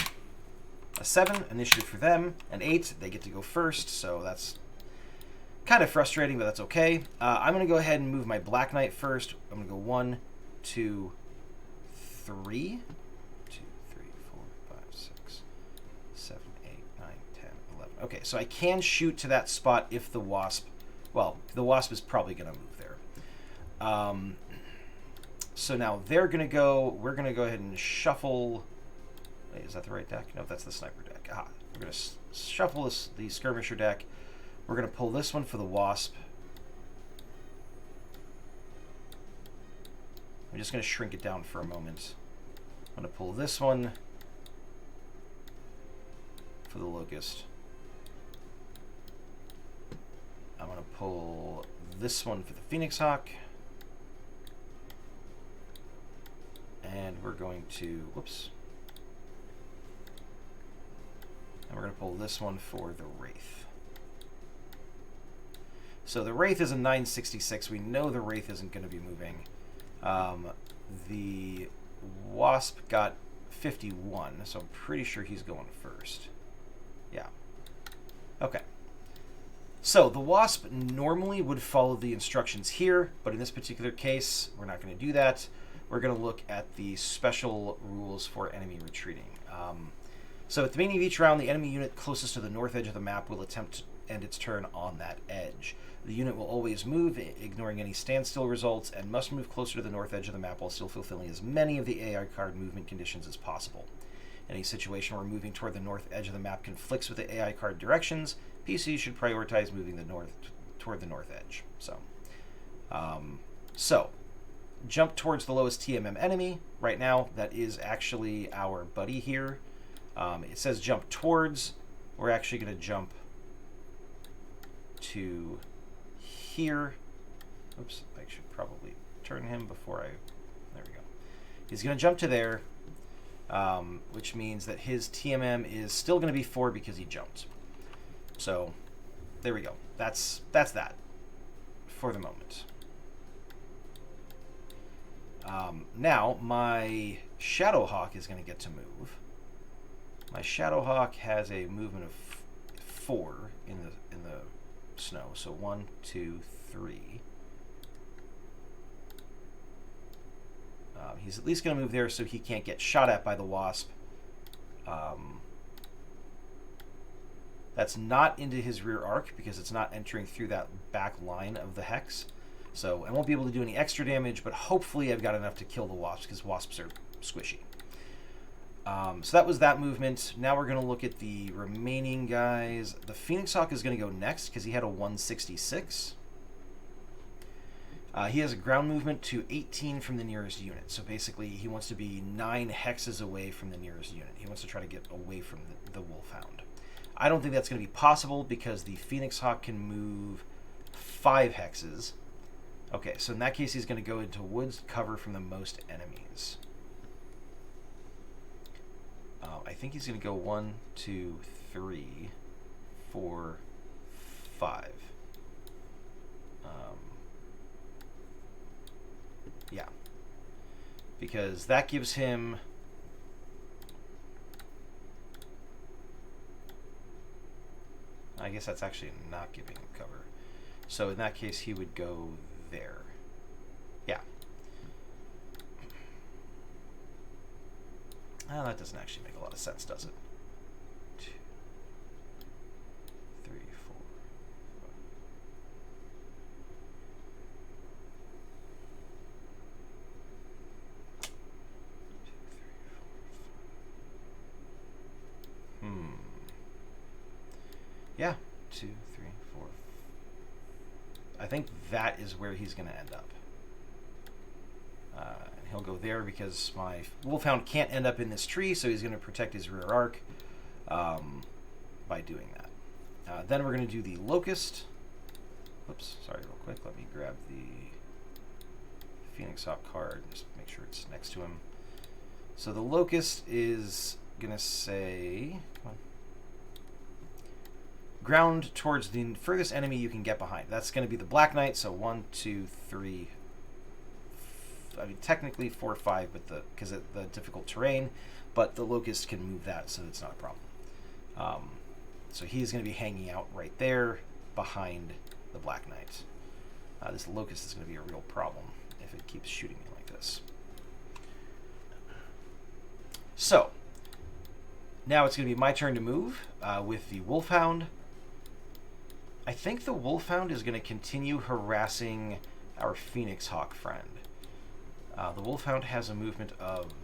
A 7, initiative for them. An 8, they get to go first, so that's kind of frustrating, but that's okay. I'm going to go ahead and move my Black Knight first. I'm going to go 1, 2, 3. 2, 3, 4, 5, 6, 7, 8, 9, 10, 11. Okay, so I can shoot to that spot if the Wasp... Well, the Wasp is probably going to move there. So now they're going to go... We're going to go ahead and shuffle... Wait, is that the right deck? No, that's the sniper deck. Aha. We're going to shuffle the skirmisher deck. We're going to pull this one for the Wasp. I'm just going to shrink it down for a moment. I'm going to pull this one for the Locust. I'm going to pull this one for the Phoenix Hawk. And we're going to... Whoops. And we're going to pull this one for the Wraith. So the Wraith is a 966. We know the Wraith isn't going to be moving. The Wasp got 51, so I'm pretty sure he's going first. Yeah. Okay. So the Wasp normally would follow the instructions here, but in this particular case, we're not going to do that. We're going to look at the special rules for enemy retreating. So at the beginning of each round, the enemy unit closest to the north edge of the map will attempt to end its turn on that edge. The unit will always move, ignoring any standstill results, and must move closer to the north edge of the map while still fulfilling as many of the AI card movement conditions as possible. Any situation where moving toward the north edge of the map conflicts with the AI card directions, PCs should prioritize moving toward the north edge. So, jump towards the lowest TMM enemy. Right now, that is actually our buddy here. It says jump towards. We're actually going to jump to here. Oops, I should probably turn him before I... There we go. He's going to jump to there, which means that his TMM is still going to be 4 because he jumped. So, there we go. That's that for the moment. Now, my Shadowhawk is going to get to move. My Shadowhawk has a movement of 4 in the snow. So 1, 2, 3. He's at least going to move there so he can't get shot at by the Wasp. That's not into his rear arc because it's not entering through that back line of the hex. So I won't be able to do any extra damage, but hopefully I've got enough to kill the Wasps because Wasps are squishy. So that was that movement. Now we're going to look at the remaining guys. The Phoenix Hawk is going to go next because he had a 166. He has a ground movement to 18 from the nearest unit. So basically he wants to be 9 hexes away from the nearest unit. He wants to try to get away from the Wolfhound. I don't think that's going to be possible because the Phoenix Hawk can move 5 hexes. Okay, so in that case he's going to go into woods cover from the most enemies. I think he's going to go 1, 2, 3, 4, 5. Yeah. Because that gives him... I guess that's actually not giving him cover. So in that case, he would go there. Yeah. Well, that doesn't actually make a lot of sense, does it? 2, 3, 4, 5. Yeah, 2, 3, 4. I think that is where he's going to end up. And he'll go there because my Wolfhound can't end up in this tree, so he's going to protect his rear arc by doing that. Then we're going to do the Locust. Oops, sorry, real quick. Let me grab the Phoenix Hawk card. Just make sure it's next to him. So the Locust is going to say, come on, ground towards the furthest enemy you can get behind. That's going to be the Black Knight. So 1, 2, 3. I mean, technically 4, 5, but because of the difficult terrain, but the Locust can move that, so it's not a problem. So he's going to be hanging out right there behind the Black Knight. This Locust is going to be a real problem if it keeps shooting me like this. So now it's going to be my turn to move with the Wolfhound. I think the Wolfhound is going to continue harassing our Phoenix Hawk friend. The Wolfhound has a movement of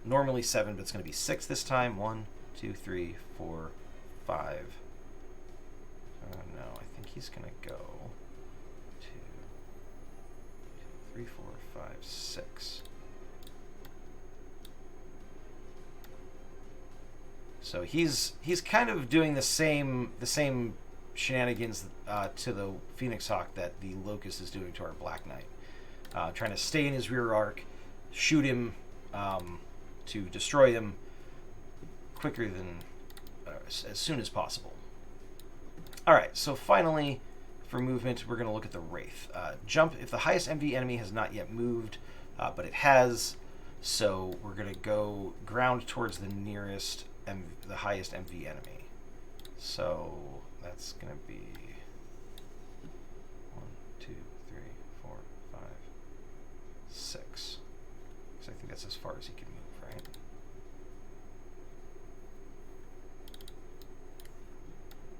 normally 7, but it's going to be 6 this time. 1, 2, 3, 4, 5. No, I think he's going to go 2, 3, 4, 5, 6. So he's kind of doing the same shenanigans to the Phoenix Hawk that the Locust is doing to our Black Knight. Trying to stay in his rear arc, shoot him to destroy him quicker than as soon as possible. All right, so finally, for movement, we're going to look at the Wraith. Jump if the highest MV enemy has not yet moved, but it has. So we're going to go ground towards the nearest, the highest MV enemy. So that's going to be 1, 2, 3, 4, 5, 6. Because I think that's as far as he can move, right?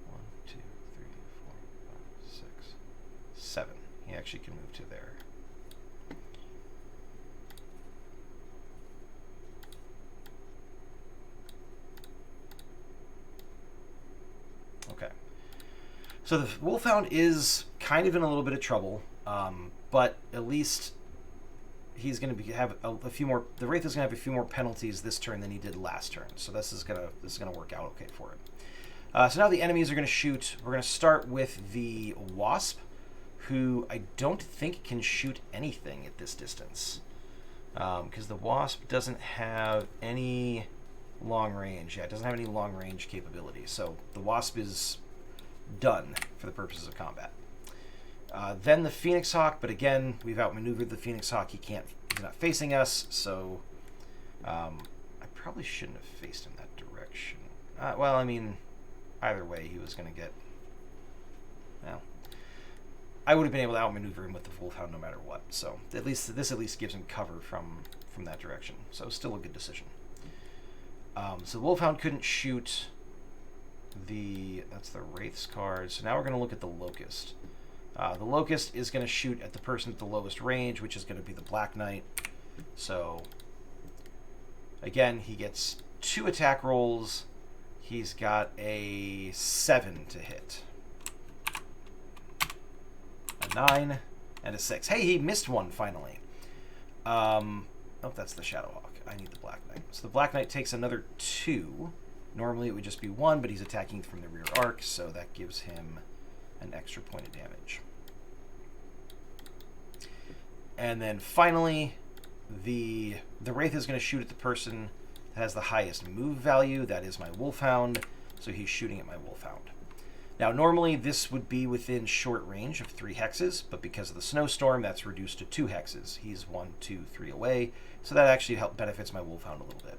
One, 2, 3, 4, 5, 6, 7. He actually can move to there. Okay. So the Wolfhound is kind of in a little bit of trouble, but at least he's going to have a few more. The Wraith is going to have a few more penalties this turn than he did last turn, so this is gonna work out okay for him. So now the enemies are going to shoot. We're going to start with the Wasp, who I don't think can shoot anything at this distance, because the Wasp doesn't have any long range. Yeah, it doesn't have any long range capability. So the Wasp is done for the purposes of combat. Then the Phoenix Hawk, but again, we've outmaneuvered the Phoenix Hawk. He's not facing us, so I probably shouldn't have faced him that direction. Well, I mean, either way, he was going to get. Well, I would have been able to outmaneuver him with the Wolfhound no matter what. So this at least gives him cover from that direction. So still a good decision. So the Wolfhound couldn't shoot that's the Wraith's card. So now we're going to look at the Locust. The Locust is going to shoot at the person at the lowest range, which is going to be the Black Knight. So again, he gets 2 attack rolls. He's got a 7 to hit, a 9, and a 6. Hey, he missed one finally. Oh, that's the Shadowhawk. I need the Black Knight. So the Black Knight takes another 2. Normally it would just be 1, but he's attacking from the rear arc, so that gives him an extra point of damage. And then finally, the Wraith is going to shoot at the person that has the highest move value. That is my Wolfhound, so he's shooting at my Wolfhound. Now, normally this would be within short range of 3 hexes, but because of the snowstorm, that's reduced to 2 hexes. He's 1, 2, 3 away, so that actually benefits my Wolfhound a little bit.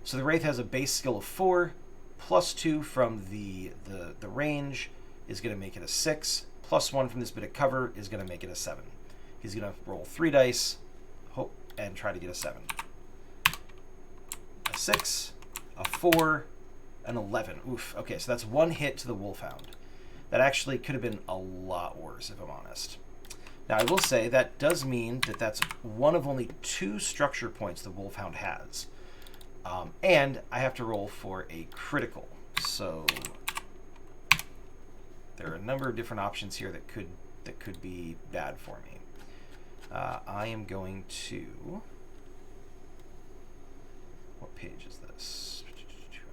So the Wraith has a base skill of 4, plus 2 from the range is going to make it a 6, plus 1 from this bit of cover is going to make it a 7. He's going to roll 3 dice, hope, and try to get a 7. A 6, a 4, an 11. Oof. Okay, so that's 1 hit to the Wolfhound. That actually could have been a lot worse, if I'm honest. Now, I will say that does mean that that's one of only 2 structure points the Wolfhound has. And I have to roll for a critical. So There are a number of different options here that could be bad for me. I am going to... What page is this?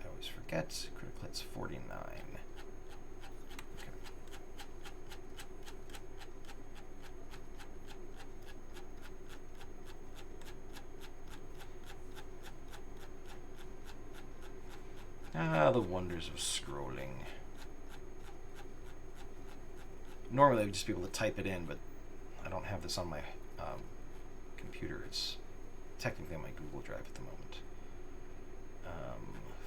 I always forget. Critical hit's 49. Okay. Ah, the wonders of scrolling. Normally I would just be able to type it in, but I don't have this on my computer. It's technically on my Google Drive at the moment.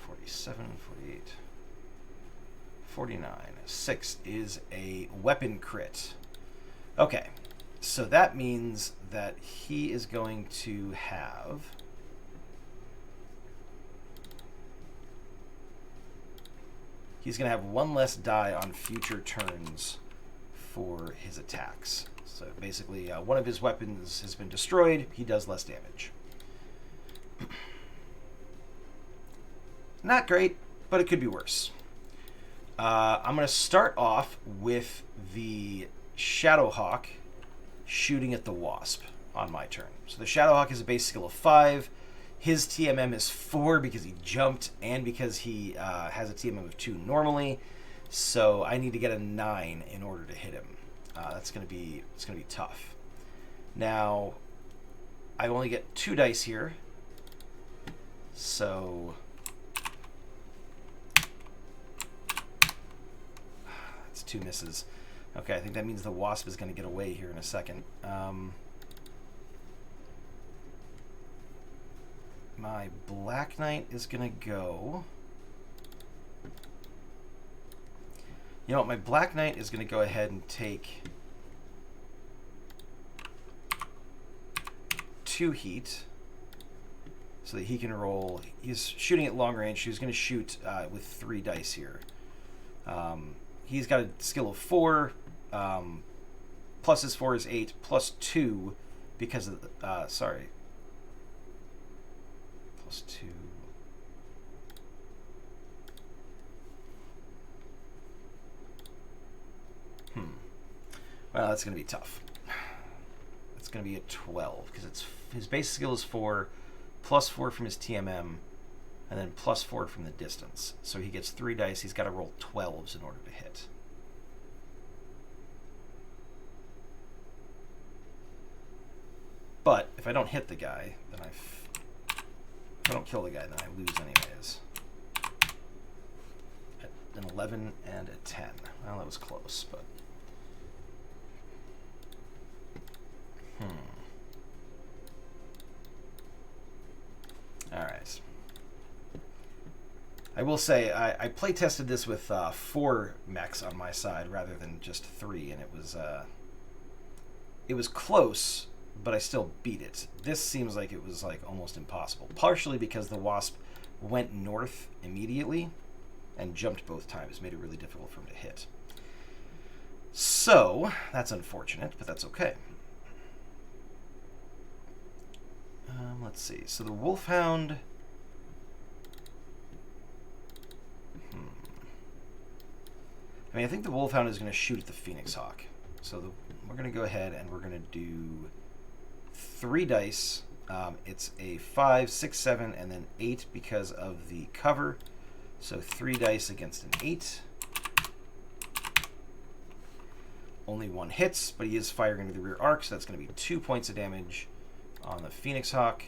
47, 48, 49. 6 is a weapon crit. Okay, so that means that he is going to have... He's going to have one less die on future turns for his attacks. So basically, one of his weapons has been destroyed. He does less damage. Not great, but it could be worse. I'm going to start off with the Shadowhawk shooting at the Wasp on my turn. So the Shadowhawk is a base skill of 5. His TMM is 4 because he jumped and because he has a TMM of 2 normally. So I need to get a 9 in order to hit him. It's gonna be tough. Now I only get 2 dice here, so that's 2 misses. Okay, I think that means the Wasp is going to get away here in a second. My Black Knight is going to go... You know what, my Black Knight is going to go ahead and take 2 heat so that he can roll. He's shooting at long range. He's going to shoot with 3 dice here. He's got a skill of 4. Plus his 4 is 8. Plus 2 because of the... sorry. Plus 2. Well, that's going to be tough. It's going to be a 12 because it's his base skill is 4, plus 4 from his TMM, and then plus 4 from the distance. So he gets 3 dice. He's got to roll 12s in order to hit. But if I don't hit the guy, then if I don't kill the guy, then I lose anyways. At an 11 and a 10. Well, that was close, but... Alright. I will say, I play tested this with 4 mechs on my side rather than just 3, and it was close, but I still beat it. This seems like it was like almost impossible, partially because the Wasp went north immediately and jumped both times, made it really difficult for him to hit. So, that's unfortunate, but that's okay. Let's see. So the Wolfhound... I mean, I think the Wolfhound is going to shoot at the Phoenix Hawk. So we're going to go ahead and we're going to do 3 dice. It's a 5, 6, 7, and then 8 because of the cover. So 3 dice against an 8. Only 1 hits, but he is firing into the rear arc, so that's going to be 2 points of damage on the Phoenix Hawk,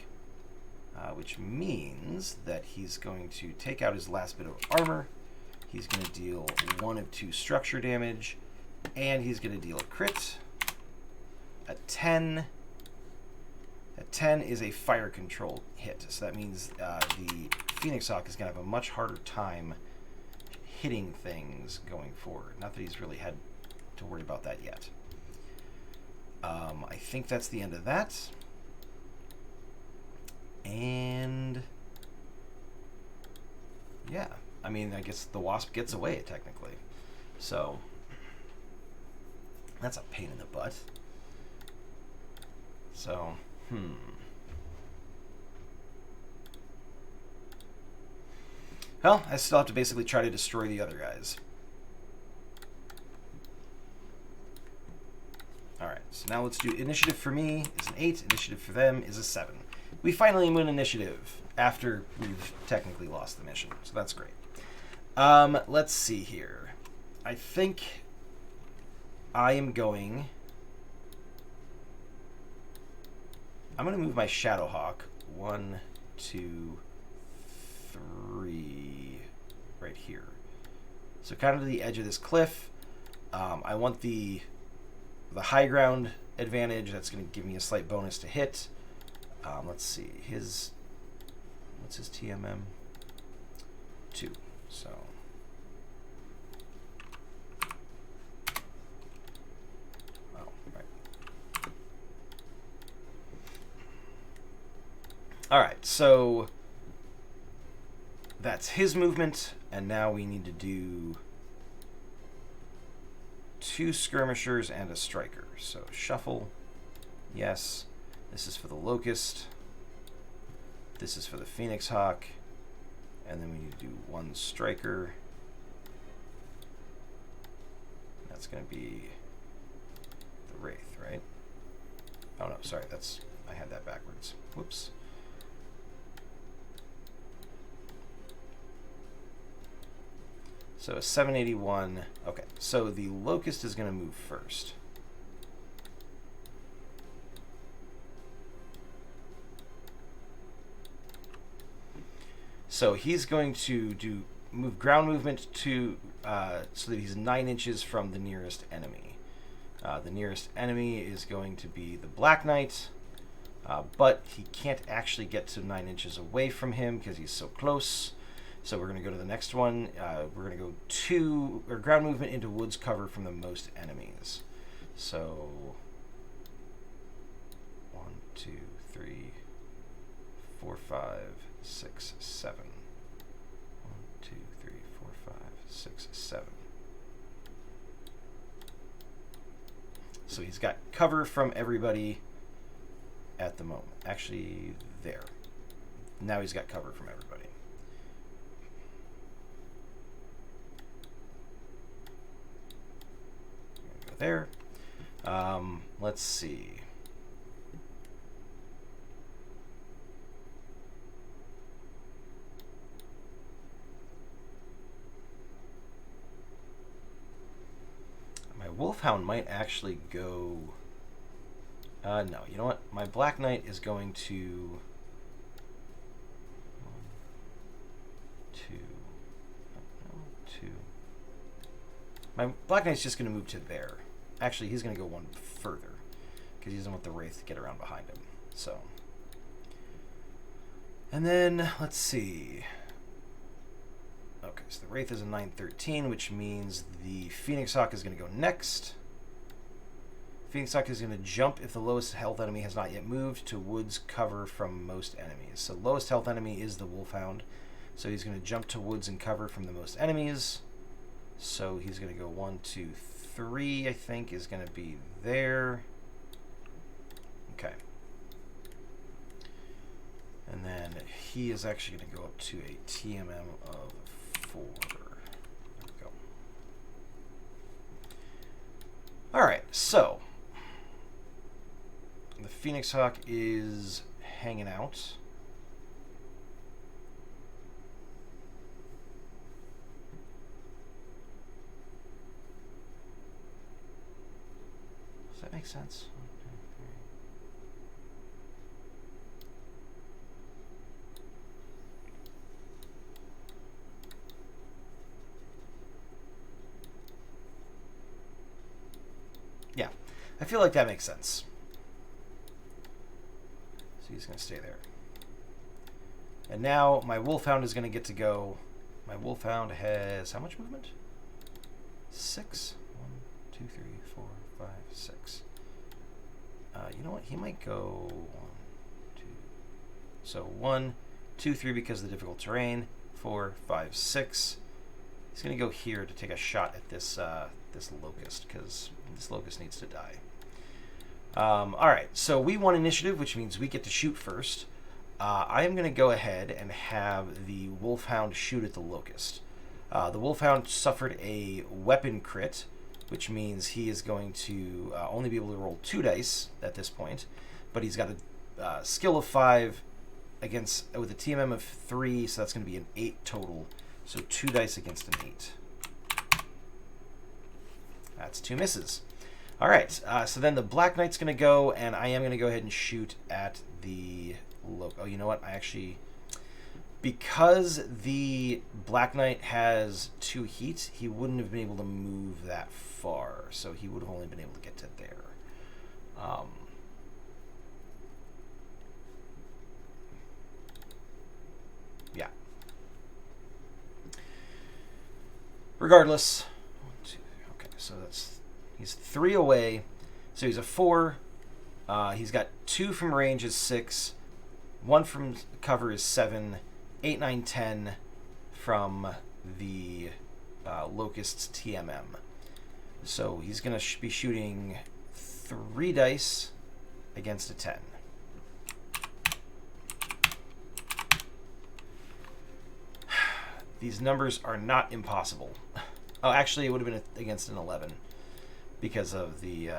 which means that he's going to take out his last bit of armor. He's going to deal 1 of 2 structure damage, and he's going to deal a crit. A 10. A 10 is a fire control hit, so that means the Phoenix Hawk is going to have a much harder time hitting things going forward. Not that he's really had to worry about that yet. I think that's the end of that. And yeah, I mean, I guess the Wasp gets away technically. So that's a pain in the butt. So, well, I still have to basically try to destroy the other guys. So now let's do initiative for me is an 8. Initiative for them is a 7. We finally win initiative after we've technically lost the mission. So that's great. Let's see here. I think I am going... I'm going to move my Shadowhawk 1, 2, 3 right here. So kind of to the edge of this cliff. I want the high ground advantage. That's going to give me a slight bonus to hit. Let's see. What's his TMM? 2. So... Alright, so that's his movement, and now we need to do 2 skirmishers and a striker. So shuffle, yes. This is for the Locust. This is for the Phoenix Hawk. And then we need to do 1 striker. That's going to be the Wraith, right? Oh no, sorry, I had that backwards. Whoops. So a 781. Okay, so the Locust is going to move first. So he's going to move ground movement to so that he's 9 inches from the nearest enemy. The nearest enemy is going to be the Black Knight, but he can't actually get to 9 inches away from him because he's so close. So we're going to go to the next one. We're going to go ground movement into woods cover from the most enemies. So 1, 2, 3, 4, 5, 6, 7. 1, 2, 3, 4, 5, 6, 7. So he's got cover from everybody at the moment. Actually, there. Now he's got cover from everybody. There. Let's see. My Wolfhound might actually go... no, you know what? My Black Knight is going to... 1, 2... No, 2... My Black Knight's just going to move to there. Actually, he's going to go 1 further because he doesn't want the Wraith to get around behind him. So, and then let's see. Okay, so the Wraith is a 913, which means the Phoenix Hawk is going to go next. Phoenix Hawk is going to jump if the lowest health enemy has not yet moved to woods cover from most enemies. So lowest health enemy is the Wolfhound. So he's going to jump to woods and cover from the most enemies. So he's going to go 1, 2, 3, I think, is going to be there. Okay. And then he is actually going to go up to a TMM of 4. There we go. Alright, so the Phoenix Hawk is hanging out. Does that make sense? 1, 2, 3. Yeah, I feel like that makes sense. So he's going to stay there. And now my Wolfhound is going to get to go. My Wolfhound has how much movement? 6. 1, 2, 3, 4, 5, 6. You know what? He might go 1, 2. So 1, 2, 3 because of the difficult terrain. 4, 5, 6. He's going to go here to take a shot at this this Locust because this Locust needs to die. All right, so we won initiative, which means we get to shoot first. I am going to go ahead and have the Wolfhound shoot at the Locust. The Wolfhound suffered a weapon crit, which means he is going to only be able to roll 2 dice at this point, but he's got a skill of 5 against with a TMM of 3, so that's going to be an 8 total. So 2 dice against an 8. That's 2 misses. All right, so then the Black Knight's going to go, and I am going to go ahead and shoot at the Oh, you know what? I actually, because the Black Knight has 2 heat, he wouldn't have been able to move that far, so he would have only been able to get to there. Yeah. Regardless, 1, 2, okay, so he's 3 away, so he's a 4. He's got 2 from range is 6. 1 from cover is 7, 8, 9, 10 from the Locust's TMM. So he's going to be shooting 3 dice against a 10. These numbers are not impossible. Oh, actually, it would have been against an 11 because of the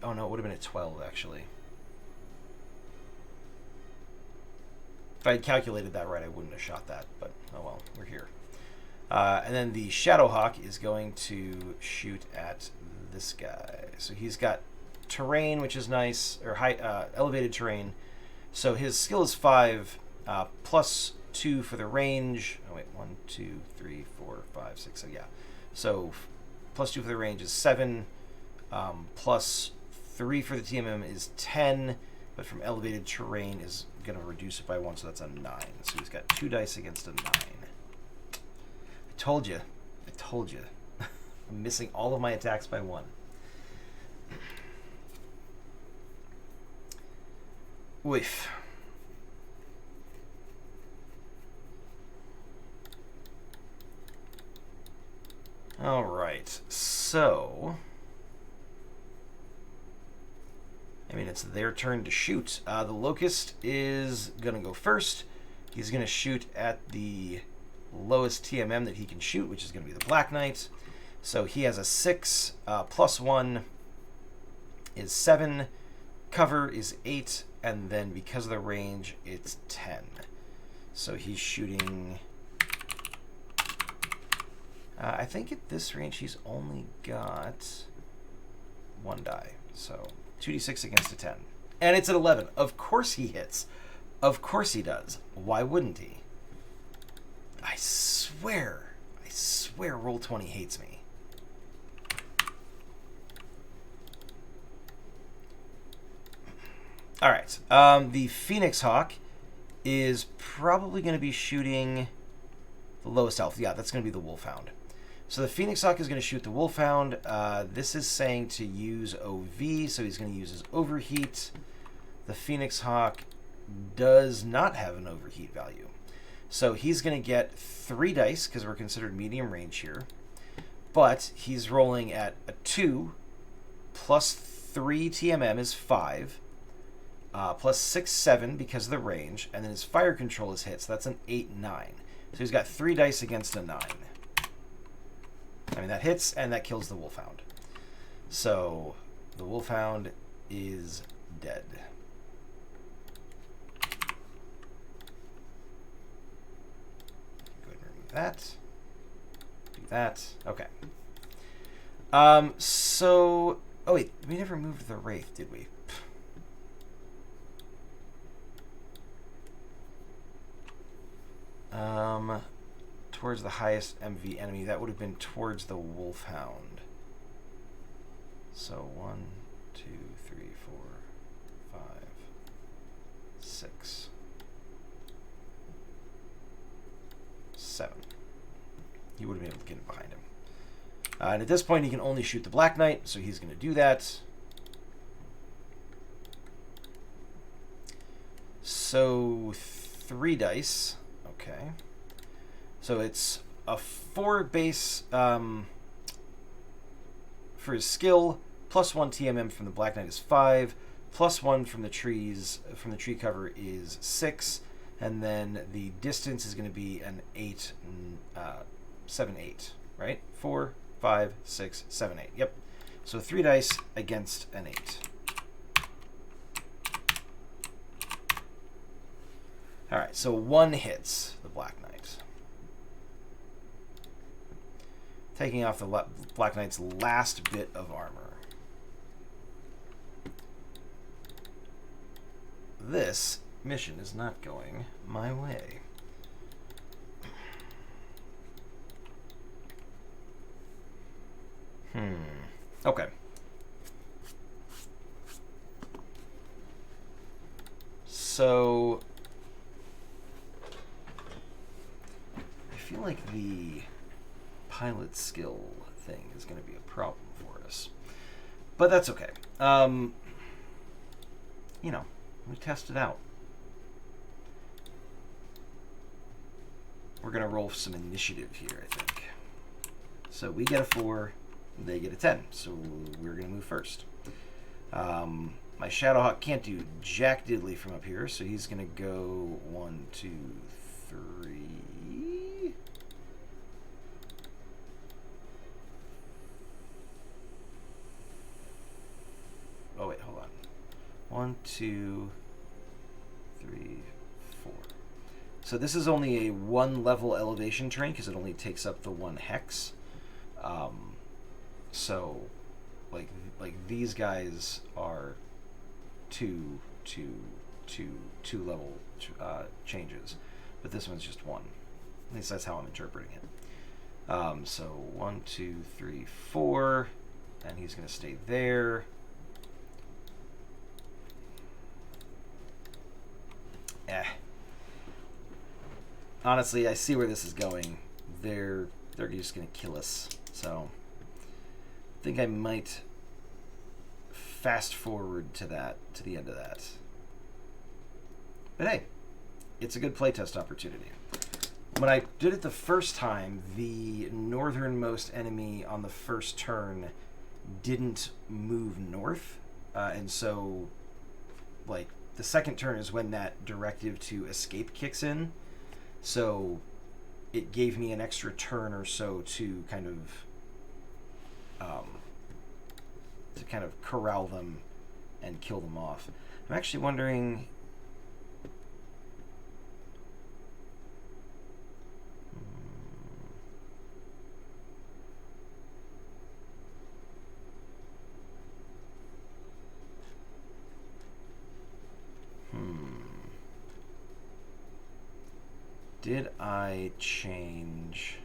oh no, it would have been a 12 actually. If I had calculated that right, I wouldn't have shot that, but oh well, we're here. And then the Shadowhawk is going to shoot at this guy. So he's got terrain, which is nice, or high elevated terrain. So his skill is 5, plus 2 for the range. Oh wait, 1, 2, 3, 4, 5, 6. So yeah. So plus 2 for the range is 7. Plus 3 for the TMM is 10. But from elevated terrain is going to reduce it by 1, so that's a 9. So he's got 2 dice against a 9. I told you. I'm missing all of my attacks by 1. Oof. All right, so I mean, it's their turn to shoot. The Locust is going to go first. He's going to shoot at the lowest TMM that he can shoot, which is going to be the Black Knight. So he has a 6, plus 1 is 7, cover is 8, and then because of the range, it's 10. So he's shooting... I think at this range, he's only got 1 die, so... 2d6 against a 10. And it's an 11. Of course he hits. Of course he does. Why wouldn't he? I swear Roll20 hates me. All right. The Phoenix Hawk is probably going to be shooting the lowest health. Yeah, that's going to be the Wolfhound. So the Phoenix Hawk is going to shoot the Wolfhound. This is saying to use OV, so he's going to use his overheat. The Phoenix Hawk does not have an overheat value. So he's going to get 3 dice, because we're considered medium range here. But he's rolling at a 2, plus 3 TMM is 5, plus 6, 7 because of the range, and then his fire control is hit, so that's an 8, 9. So he's got 3 dice against a 9. I mean, that hits, and that kills the Wolfhound. So, the Wolfhound is dead. Go ahead and remove that. Do that. Okay. So... Oh, wait. We never moved the Wraith, did we? Towards the highest MV enemy, that would have been towards the Wolfhound. So 1, 2, 3, 4, 5, 6, 7. He would have been able to get in behind him. And at this point, he can only shoot the Black Knight, so he's going to do that. So 3 dice. Okay. So it's a 4 base for his skill, plus 1 TMM from the Black Knight is 5, plus 1 from the trees, from the tree cover is 6, and then the distance is going to be an 8, 7, 8, right? 4, 5, 6, 7, 8. Yep. So 3 dice against an 8. All right, so 1 hits the Black Knight. Taking off the Black Knight's last bit of armor. This mission is not going my way. Okay. So I feel like the pilot skill thing is going to be a problem for us. But that's okay. You know, we test it out. We're going to roll some initiative here, I think. So we get a 4, they get a 10. So we're going to move first. My Shadowhawk can't do jack diddly from up here, so he's going to go 1, 2, 3. Oh, wait, hold on. 1, 2, 3, 4. So this is only a 1-level elevation terrain because it only takes up the 1 hex. So, like these guys are two level changes, but this one's just 1. At least that's how I'm interpreting it. So 1, 2, 3, 4, and he's going to stay there. Honestly, I see where this is going. They're just going to kill us. So I think I might fast forward to the end of that. But hey, it's a good playtest opportunity. When I did it the first time, the northernmost enemy on the first turn didn't move north, and so like the second turn is when that directive to escape kicks in. So it gave me an extra turn or so to kind of corral them and kill them off. I'm actually wondering. Did I change?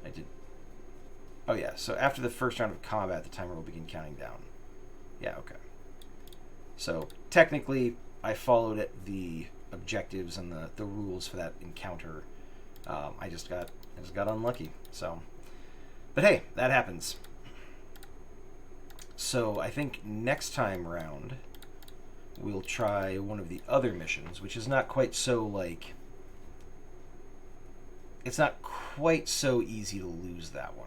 I did. Oh yeah, so after the first round of combat, the timer will begin counting down. Yeah, okay. So technically, I followed the objectives and the rules for that encounter. I just got unlucky. So, but hey, that happens. So I think next time round, we'll try one of the other missions, which is not quite so, like... It's not quite so easy to lose that one.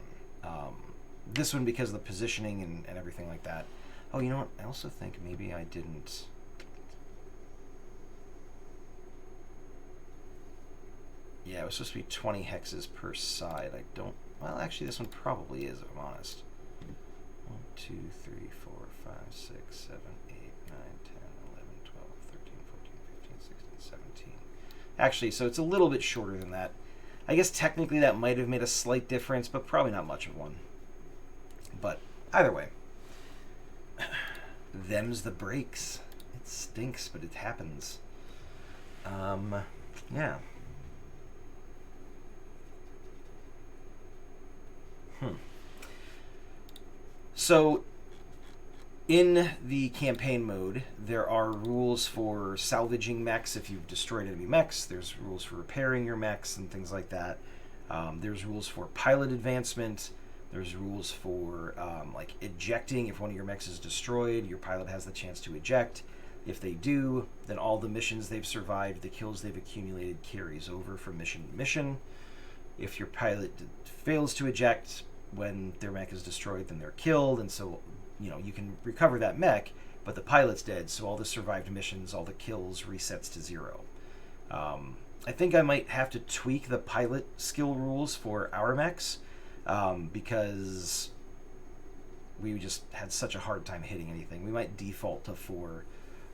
This one, because of the positioning and everything like that. Oh, you know what? I also think maybe I didn't... Yeah, it was supposed to be 20 hexes per side. I don't... Well, actually, this one probably is, if I'm honest. 1, 2, 3, 4, 5, 6, 7, 8, 9, 10, 11, 12, 13, 14, 15, 16, 17. Actually, so it's a little bit shorter than that. I guess technically that might have made a slight difference, but probably not much of one. But either way, them's the breaks. It stinks, but it happens. Yeah. So, in the campaign mode, there are rules for salvaging mechs if you've destroyed enemy mechs. There's rules for repairing your mechs and things like that. There's rules for pilot advancement. There's rules for like ejecting. If one of your mechs is destroyed, your pilot has the chance to eject. If they do, then all the missions they've survived, the kills they've accumulated, carries over from mission to mission. If your pilot fails to eject when their mech is destroyed, then they're killed, and so you can recover that mech, but the pilot's dead, so all the survived missions, all the kills resets to 0. I think I might have to tweak the pilot skill rules for our mechs, because we just had such a hard time hitting anything. We might default to 4,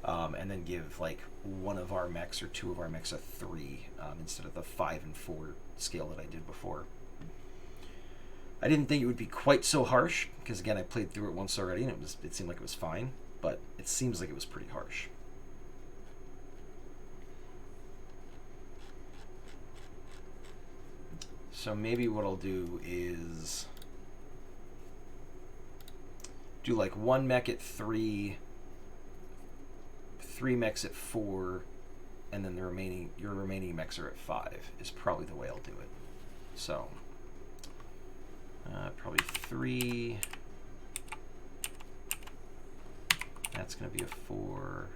and then give like one of our mechs or 2 of our mechs a 3, instead of the 5 and 4 scale that I did before. I didn't think it would be quite so harsh, because again, I played through it once already, and it seemed like it was fine, but it seems like it was pretty harsh. So maybe what I'll do is do like 1 mech at 3, 3 mechs at 4, and then your remaining mechs are at 5 is probably the way I'll do it. So probably 3. That's going to be a 4.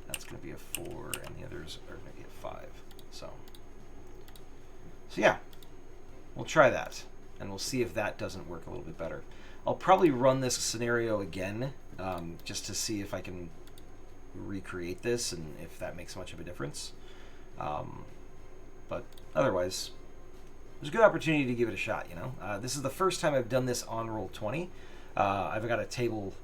That's going to be a 4, and the others are going to be a 5. So yeah, we'll try that, and we'll see if that doesn't work a little bit better. I'll probably run this scenario again, just to see if I can recreate this and if that makes much of a difference. But otherwise, it was a good opportunity to give it a shot, you know. This is the first time I've done this on Roll20. I've got a table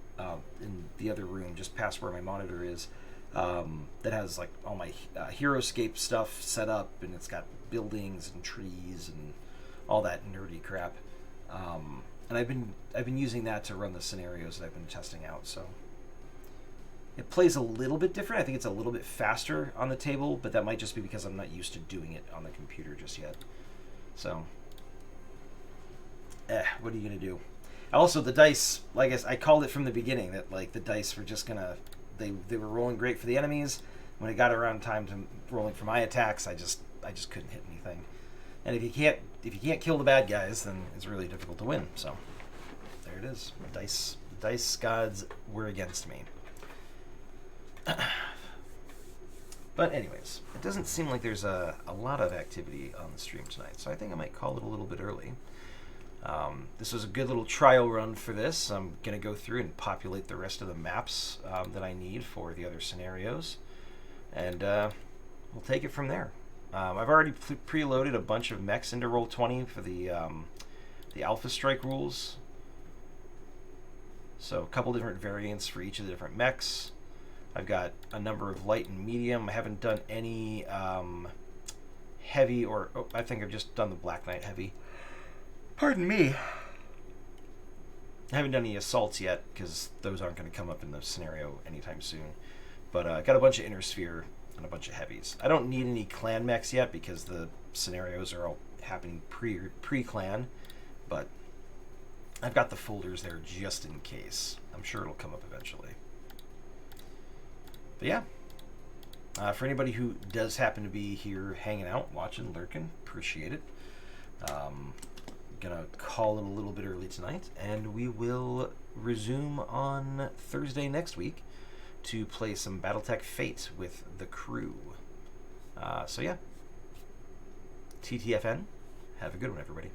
in the other room just past where my monitor is, that has like all my HeroScape stuff set up, and it's got buildings and trees and all that nerdy crap. And I've been using that to run the scenarios that I've been testing out. So it plays a little bit different. I think it's a little bit faster on the table, but that might just be because I'm not used to doing it on the computer just yet. So, what are you gonna do? Also, the dice, like I called it from the beginning that like the dice were just gonna they were rolling great for the enemies. When it got around time to rolling for my attacks, I just couldn't hit anything. And if you can't kill the bad guys, then it's really difficult to win. So there it is. The dice gods were against me. But anyways, it doesn't seem like there's a lot of activity on the stream tonight, so I think I might call it a little bit early. This was a good little trial run for this. I'm going to go through and populate the rest of the maps that I need for the other scenarios, and we'll take it from there. I've already preloaded a bunch of mechs into Roll20 for the Alpha Strike rules. So a couple different variants for each of the different mechs. I've got a number of light and medium. I haven't done any heavy, or I think I've just done the Black Knight heavy. Pardon me. I haven't done any assaults yet because those aren't going to come up in the scenario anytime soon. But I got a bunch of Inner Sphere and a bunch of heavies. I don't need any clan mechs yet because the scenarios are all happening pre-clan, but I've got the folders there just in case. I'm sure it'll come up eventually. But yeah, for anybody who does happen to be here hanging out, watching, lurking, appreciate it. Gonna call it a little bit early tonight, and we will resume on Thursday next week to play some Battletech Fate with the crew. So yeah, TTFN, have a good one, everybody.